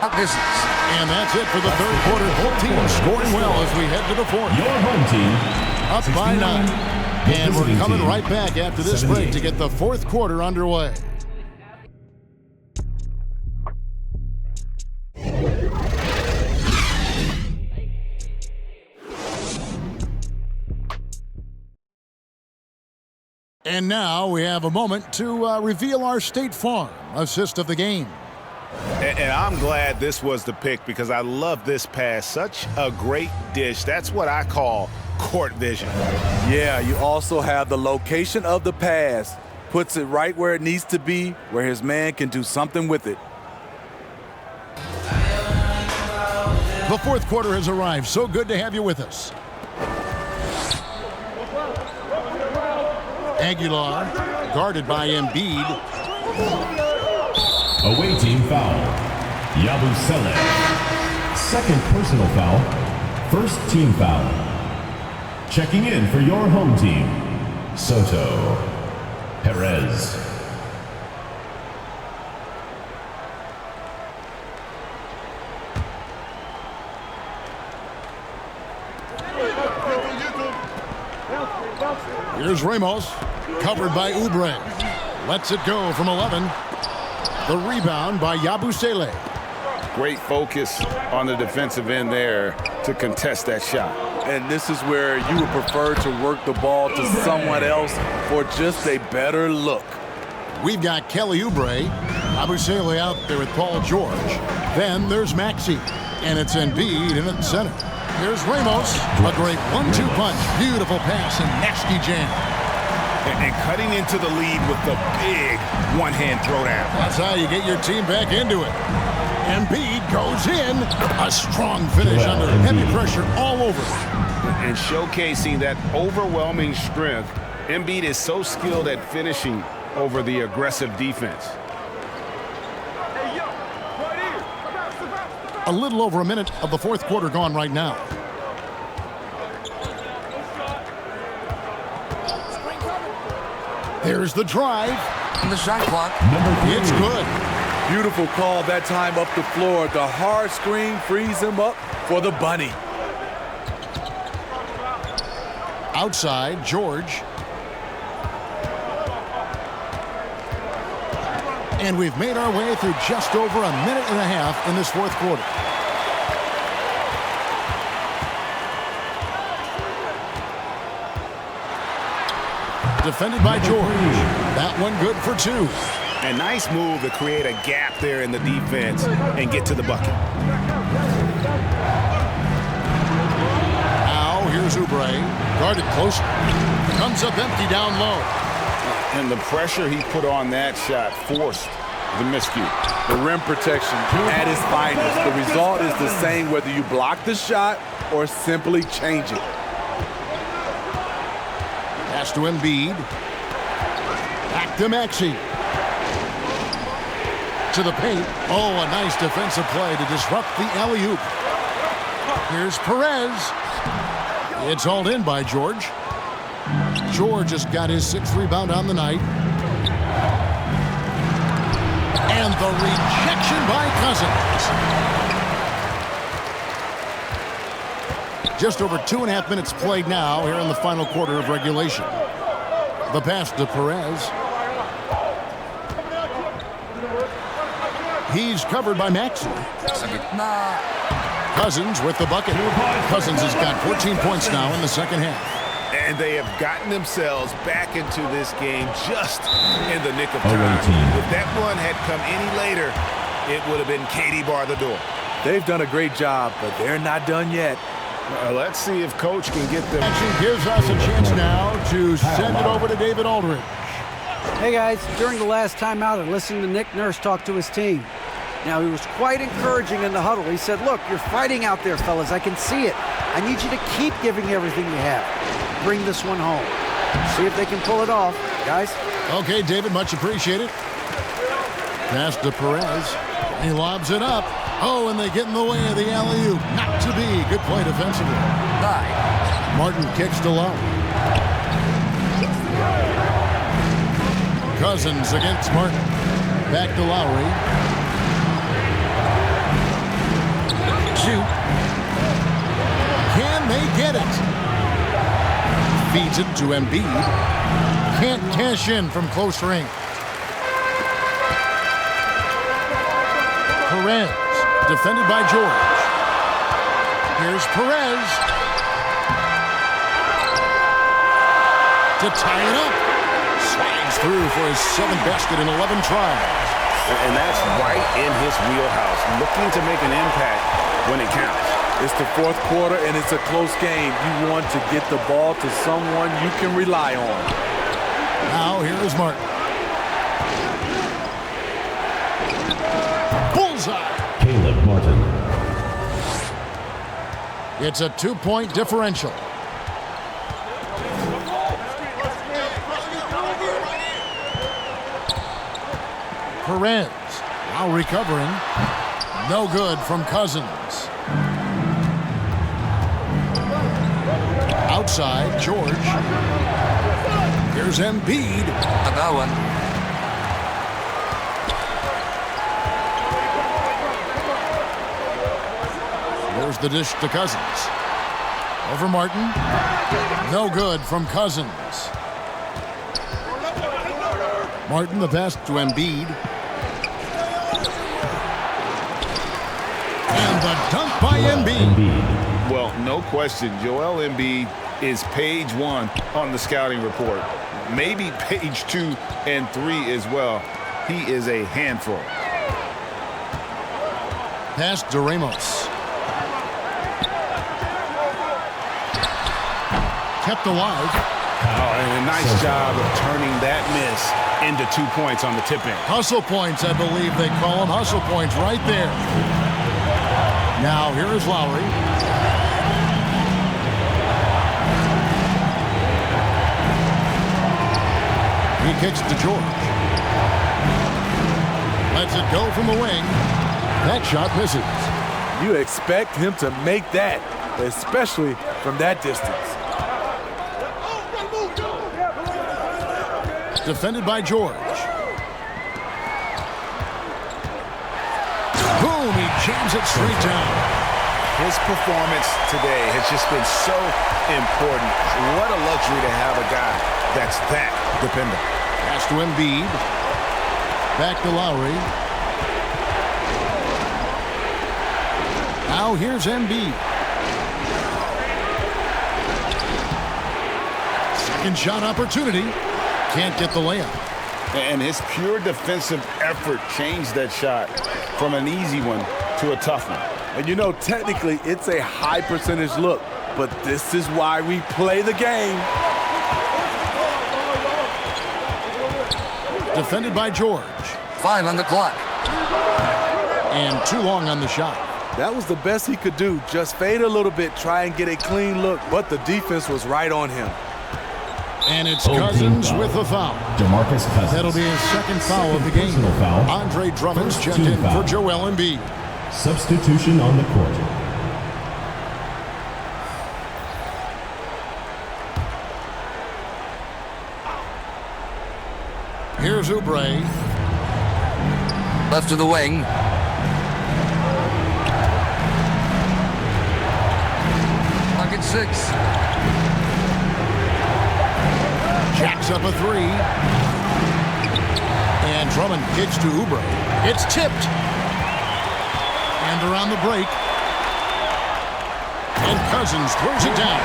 And that's it for the third quarter. Both teams scoring well as we head to the fourth. Your home team up by 9. And we're coming right back after this 78. break to get the fourth quarter underway. And now we have a moment to reveal our State Farm assist of the game. And I'm glad this was the pick because I love this pass. Such a great dish. That's what I call court vision. Yeah, you also have the location of the pass. Puts it right where it needs to be, where his man can do something with it. The fourth quarter has arrived. So good to have you with us. Aguilar, guarded by Embiid. Away team foul. Yabusele. Second personal foul. First team foul. Checking in for your home team. Soto. Perez. Here's Ramos, covered by Oubre. Lets it go from 11. The rebound by Yabusele. Great focus on the defensive end there to contest that shot. And this is where you would prefer to work the ball to someone else for just a better look. We've got Kelly Oubre. Yabusele out there with Paul George. Then there's Maxey. And it's Embiid in at center. Here's Ramos. A great 1-2 punch. Beautiful pass and nasty jam. And cutting into the lead with the big one-hand throwdown. That's how you get your team back into it. Embiid goes in. A strong finish under heavy pressure all over. And showcasing that overwhelming strength, Embiid is so skilled at finishing over the aggressive defense. A little over a minute of the fourth quarter gone right now. There's the drive. And the shot clock. It's good. Beautiful call that time up the floor. The hard screen frees him up for the bunny. Outside, George. And we've made our way through just over a minute and a half in this fourth quarter. Defended by George. That one good for 2. A nice move to create a gap there in the defense and get to the bucket. Now here's Oubre. Guarded close. Comes up empty down low. And the pressure he put on that shot forced the miscue. The rim protection at its finest. The result is the same whether you block the shot or simply change it. Pass to Embiid. Back to Maxey. To the paint. Oh, a nice defensive play to disrupt the alley-oop. Here's Perez. It's hauled in by George. George has got his 6th rebound on the night. And the rejection by Cousins. Just over 2.5 minutes played now here in the final quarter of regulation. The pass to Perez. He's covered by Maxey. Cousins with the bucket. Cousins has got 14 points now in the second half. And they have gotten themselves back into this game just in the nick of time. If that one had come any later, it would have been Katie bar the door. They've done a great job, but they're not done yet. Let's see if Coach can get them. Action gives us a chance now to send it over to David Aldridge. Hey guys, during the last timeout, I listened to Nick Nurse talk to his team. Now, he was quite encouraging in the huddle. He said, look, you're fighting out there, fellas. I can see it. I need you to keep giving everything you have. Bring this one home. See if they can pull it off, guys. Okay, David, much appreciated. Pass to Perez. He lobs it up. Oh, and they get in the way of the alley-oop. Not to be. Good play defensively. Martin kicks to Lowry. Cousins against Martin. Back to Lowry. Shoot. Can they get it? Feeds it to Embiid. Can't cash in from close range. Perez, defended by George. Here's Perez. To tie it up. Slides through for his 7th basket in 11 tries. And that's right in his wheelhouse. Looking to make an impact when it counts. It's the 4th quarter, and it's a close game. You want to get the ball to someone you can rely on. Now, here is Martin. Bullseye. Caleb Martin. It's a 2-point differential. Perez now recovering. No good from Cousins. Outside, George. Here's Embiid. Another one. There's the dish to Cousins. Over Martin. No good from Cousins. Martin, the pass to Embiid. And the dunk by Embiid. Well, no question, Joel Embiid is page 1 on the scouting report. Maybe page 2 and 3 as well. He is a handful. Pass to Ramos. Kept alive. Oh, and a nice job of turning that miss into 2 points on the tip-in. Hustle points, I believe they call them. Hustle points right there. Now, here is Lowry. He kicks to George. Lets it go from the wing. That shot misses. You expect him to make that, especially from that distance. Defended by George. Boom, he jams it straight down. His performance today has just been so important. What a luxury to have a guy that's that dependable. Pass to Embiid. Back to Lowry. Now here's Embiid. Second shot opportunity. Can't get the layup. And his pure defensive effort changed that shot from an easy one to a tough one. And you know, technically, it's a high percentage look, but this is why we play the game. Defended by George. 5 on the clock. And too long on the shot. That was the best he could do. Just fade a little bit, try and get a clean look, but the defense was right on him. And it's Cousins with the foul. DeMarcus Cousins. That'll be his second foul of the game. Foul. Andre Drummond's First checked team in foul. for Joel Embiid. Substitution on the court. Here's Oubre. Left to the wing. Pocket 6. Jacks up a three. And Drummond kicks to Oubre. It's tipped. And around the break. And Cousins throws it down.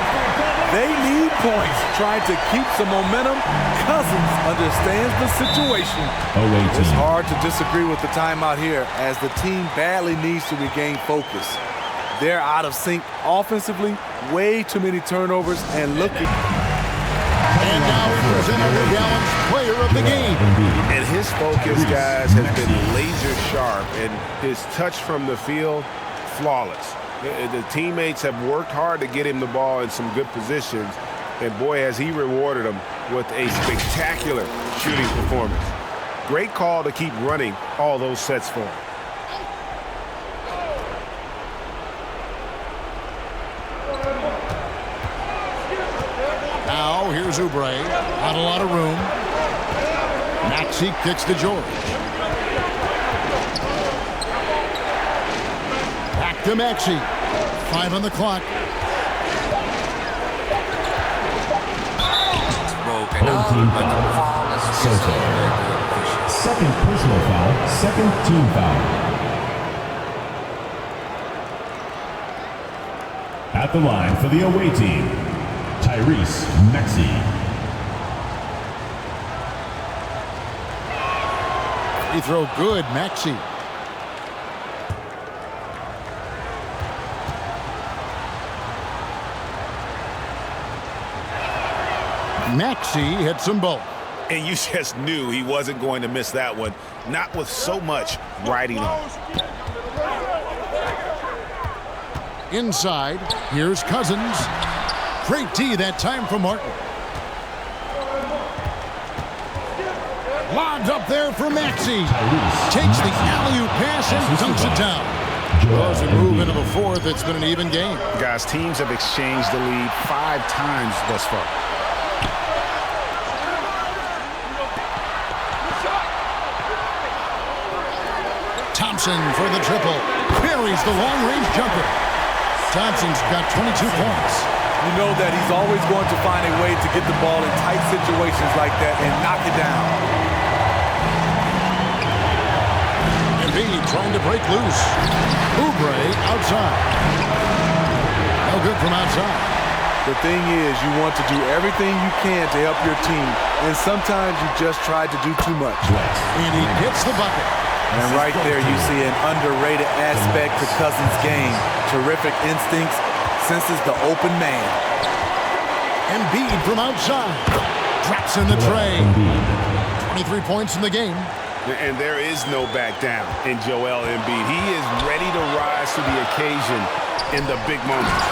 They need points, trying to keep some momentum. Cousins understands the situation. It's hard to disagree with the timeout here, as the team badly needs to regain focus. They're out of sync offensively, way too many turnovers, and looking. And now we present our Gallon's player of the game. And his focus, guys, has been laser sharp, and his touch from the field, flawless. The teammates have worked hard to get him the ball in some good positions, and boy, has he rewarded them with a spectacular shooting performance. Great call to keep running all those sets for him. Now here's Oubre. Not a lot of room. Maxey kicks to George. Back to Maxey. 5 on the clock. Broken up, but the foul is Soto. Second personal foul. Second team foul. At the line for the away team, Tyrese Maxey. Free throw good, Maxey. Maxey hits them both. And you just knew he wasn't going to miss that one, not with so much riding on. Inside, here's Cousins. Great D that time from Martin. Lobs up there for Maxey. Takes the alley-oop pass and dunks it down. As we move into the fourth, it's been an even game. Guys, teams have exchanged the lead 5 times thus far. Thompson for the triple. Buries the long-range jumper. Thompson's got 22 points. You know that he's always going to find a way to get the ball in tight situations like that and knock it down. Embiid trying to break loose. Oubre outside. No good from outside. The thing is, you want to do everything you can to help your team, and sometimes you just try to do too much. And he gets the bucket. And right there you see an underrated aspect to Cousins' game. Terrific instincts, senses the open man. Embiid from outside. Drops in the tray. 23 points in the game. And there is no back down in Joel Embiid. He is ready to rise to the occasion in the big moments.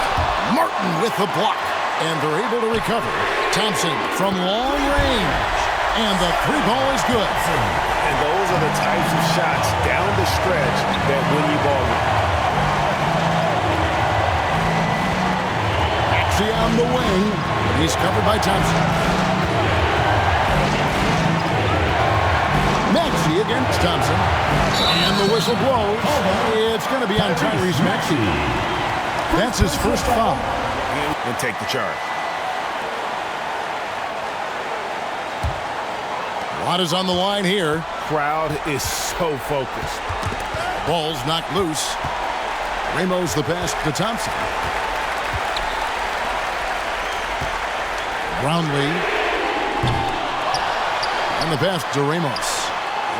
Martin with the block. And they're able to recover. Thompson from long range. And the three ball is good. And those are the types of shots down the stretch that win you ball games. Maxey on the wing. He's covered by Thompson. Maxey against Thompson. And the whistle blows. It's going to be on Tyrese Maxey. That's his first foul. And take the charge. A lot is on the line here. Crowd is so focused. Ball's knocked loose. Ramos the pass to Thompson. Brownlee. And the pass to Ramos.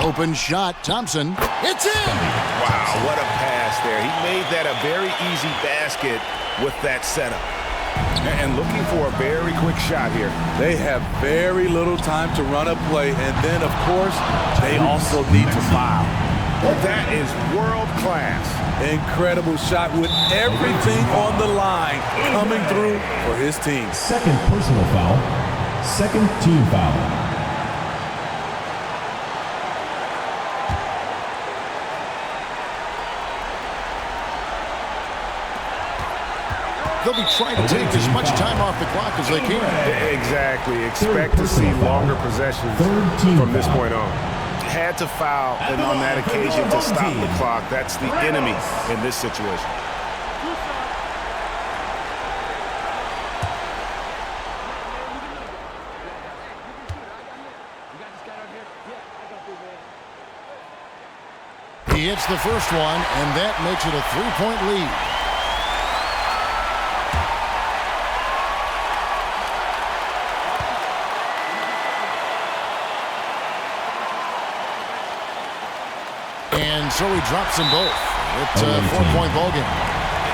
Open shot, Thompson. It's in! Wow, what a pass there. He made that a very easy basket with that setup. And looking for a very quick shot here. They have very little time to run a play, and then, of course, they also need to foul. That is world class. Incredible shot with everything on the line coming through for his team. Second personal foul. Second team foul. They'll be trying to take as much time off the clock as they can. Exactly. Expect to see longer possessions from this point on. Had to foul, and on that occasion to stop the clock. That's the enemy in this situation. He hits the first one, and that makes it a 3-point lead. And so he drops them both. It's a 4-point ball game.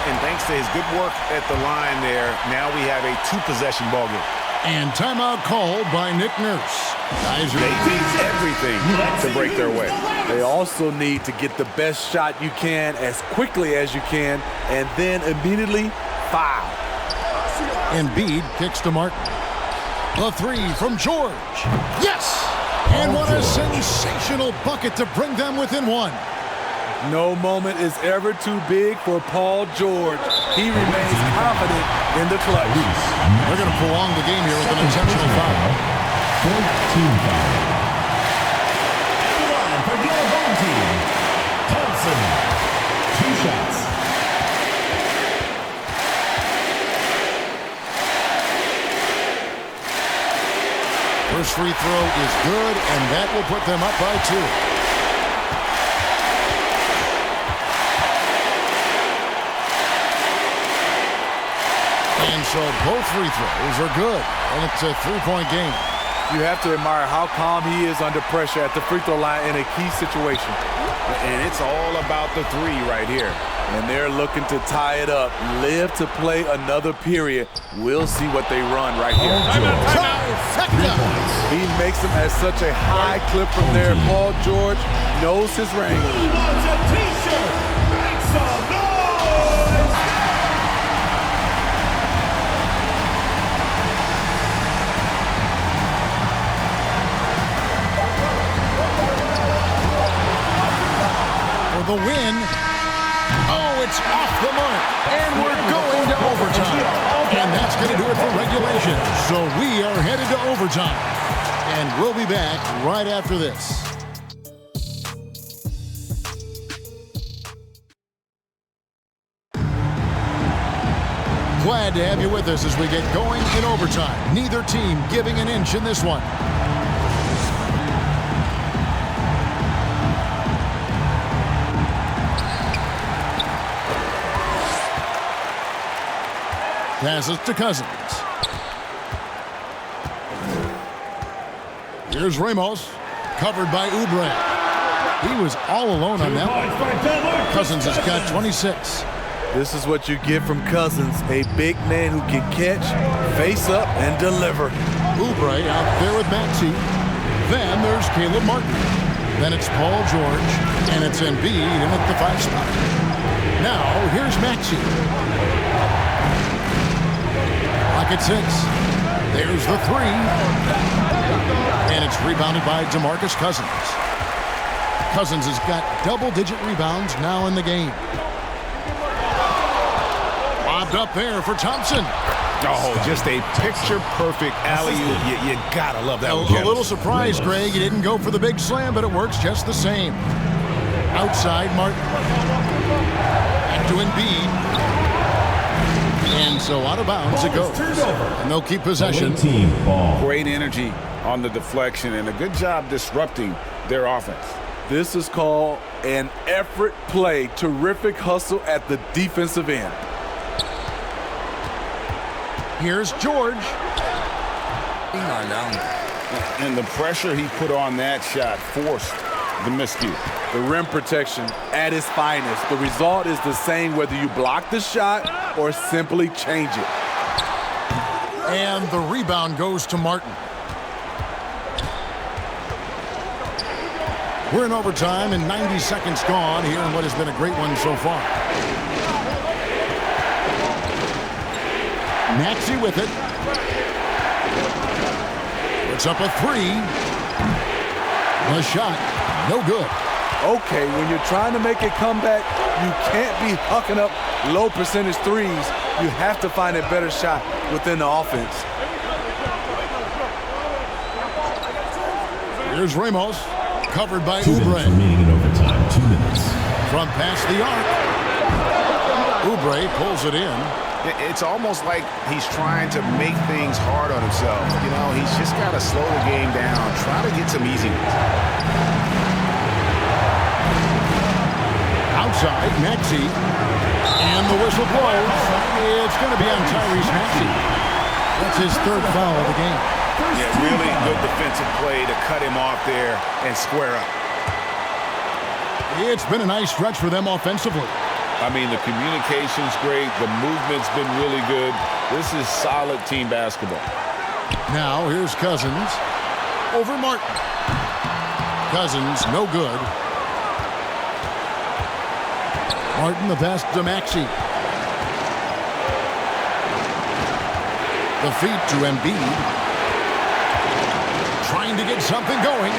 And thanks to his good work at the line there, now we have a 2-possession ball game. And timeout called by Nick Nurse. Guys are they need everything to break their way. They also need to get the best shot you can as quickly as you can, and then immediately foul. Embiid kicks to Martin. The three from George. Yes! And what a sensational bucket to bring them within one. No moment is ever too big for Paul George. He remains confident in the clutch. They're going to prolong the game here with an intentional foul. 14 foul. For the other home team, Thompson. 2 shots. First free throw is good, and that will put them up by 2. And so both free throws are good, and it's a 3-point game. You have to admire how calm he is under pressure at the free throw line in a key situation. And it's all about the 3 right here. And they're looking to tie it up, live to play another period. We'll see what they run right here. He makes them at such a high clip from there. Paul George knows his range. He wants a t-shirt. Make some noise. For the win. Oh, it's off the mark. And we're going to overtime. And that's going to do it for regulation. So we are headed to overtime. And we'll be back right after this. Glad to have you with us as we get going in overtime. Neither team giving an inch in this one. Passes to Cousins. Here's Ramos, covered by Oubre. He was all alone on that one. Cousins has got 26. This is what you get from Cousins, a big man who can catch, face up, and deliver. Oubre out there with Maxey. Then there's Caleb Martin. Then it's Paul George, and it's Embiid in at the 5 spot. Now here's Maxey. Pocket 6. There's the 3. And it's rebounded by DeMarcus Cousins. Cousins has got double-digit rebounds now in the game. Lobbed up there for Thompson. Oh, just a picture-perfect alley-oop. You gotta love that one. A little surprise, Greg. He didn't go for the big slam, but it works just the same. Outside, Martin. Back to Embiid. And so out of bounds it goes. And they'll keep possession. Team ball. Great energy on the deflection and a good job disrupting their offense. This is called an effort play. Terrific hustle at the defensive end. Here's George. And the pressure he put on that shot forced the miscue. The rim protection at its finest. The result is the same whether you block the shot or simply change it. And the rebound goes to Martin. We're in overtime and 90 seconds gone here in what has been a great one so far. Maxey with it. It's up a 3. The shot, no good. Okay, when you're trying to make a comeback, you can't be hucking up low percentage threes. You have to find a better shot within the offense. Here's Ramos, covered by 2 Oubre. minutes remaining in overtime, 2 minutes. From past the arc. Oubre pulls it in. It's almost like he's trying to make things hard on himself. You know, he's just got to slow the game down, try to get some easy ones. Outside, Maxey. And the whistle blows. It's going to be on Tyrese Maxey. That's his 3rd foul of the game. Yeah, really good defensive play to cut him off there and square up. It's been a nice stretch for them offensively. I mean, the communication's great. The movement's been really good. This is solid team basketball. Now, here's Cousins. Over Martin. Cousins, no good. Martin, the pass to Maxey. The feed to Embiid. Trying to get something going.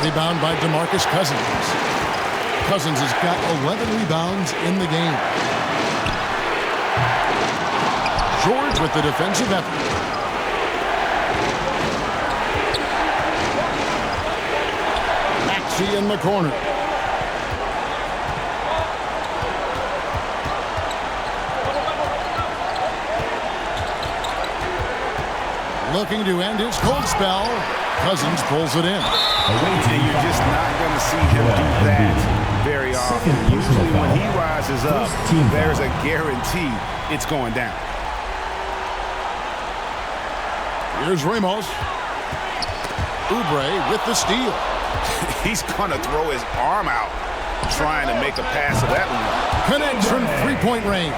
Rebound by DeMarcus Cousins. Cousins has got 11 rebounds in the game. George with the defensive effort. Maxey in the corner. Looking to end his cold spell. Cousins pulls it in. And you're just not going to see him do that very often. Usually when he rises up, there's a guarantee it's going down. Here's Ramos. Oubre with the steal. He's going to throw his arm out trying to make a pass of that one. Connects from 3-point range.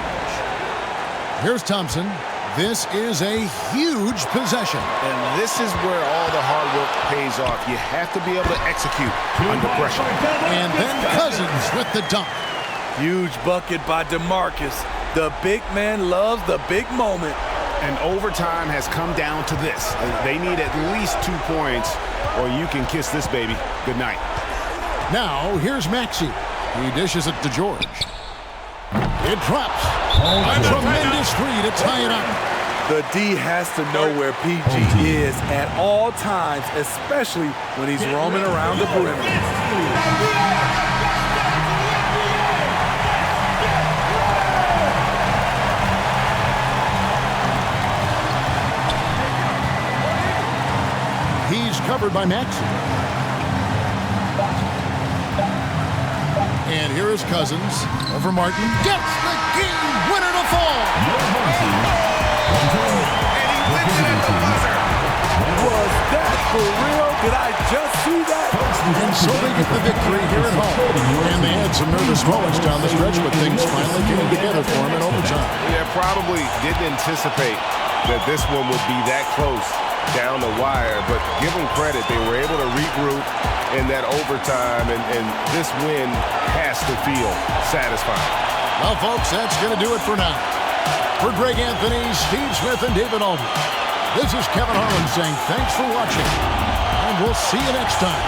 Here's Thompson. This is a huge possession. And this is where all the hard work pays off. You have to be able to execute under pressure. And then Cousins with the dunk. Huge bucket by DeMarcus. The big man loves the big moment. And overtime has come down to this. They need at least 2 points or you can kiss this baby goodnight. Now, here's Maxey. He dishes it to George. It drops. A tremendous 3 to tie it up. The D has to know where PG is at all times, especially when he's roaming around the perimeter. He's covered by Maxey. And here is Cousins over Martin. Gets the game winner to fall. Was that for real? Did I just see that? And so they get the victory here at home. And they had some nervous moments down the stretch, but things finally came together for them in overtime. Yeah, probably didn't anticipate that this one would be that close down the wire, but give them credit. They were able to regroup in that overtime, and this win has to feel satisfying. Well, folks, that's going to do it for now. For Greg Anthony, Steve Smith, and David Aldridge, this is Kevin Harlan saying thanks for watching, and we'll see you next time.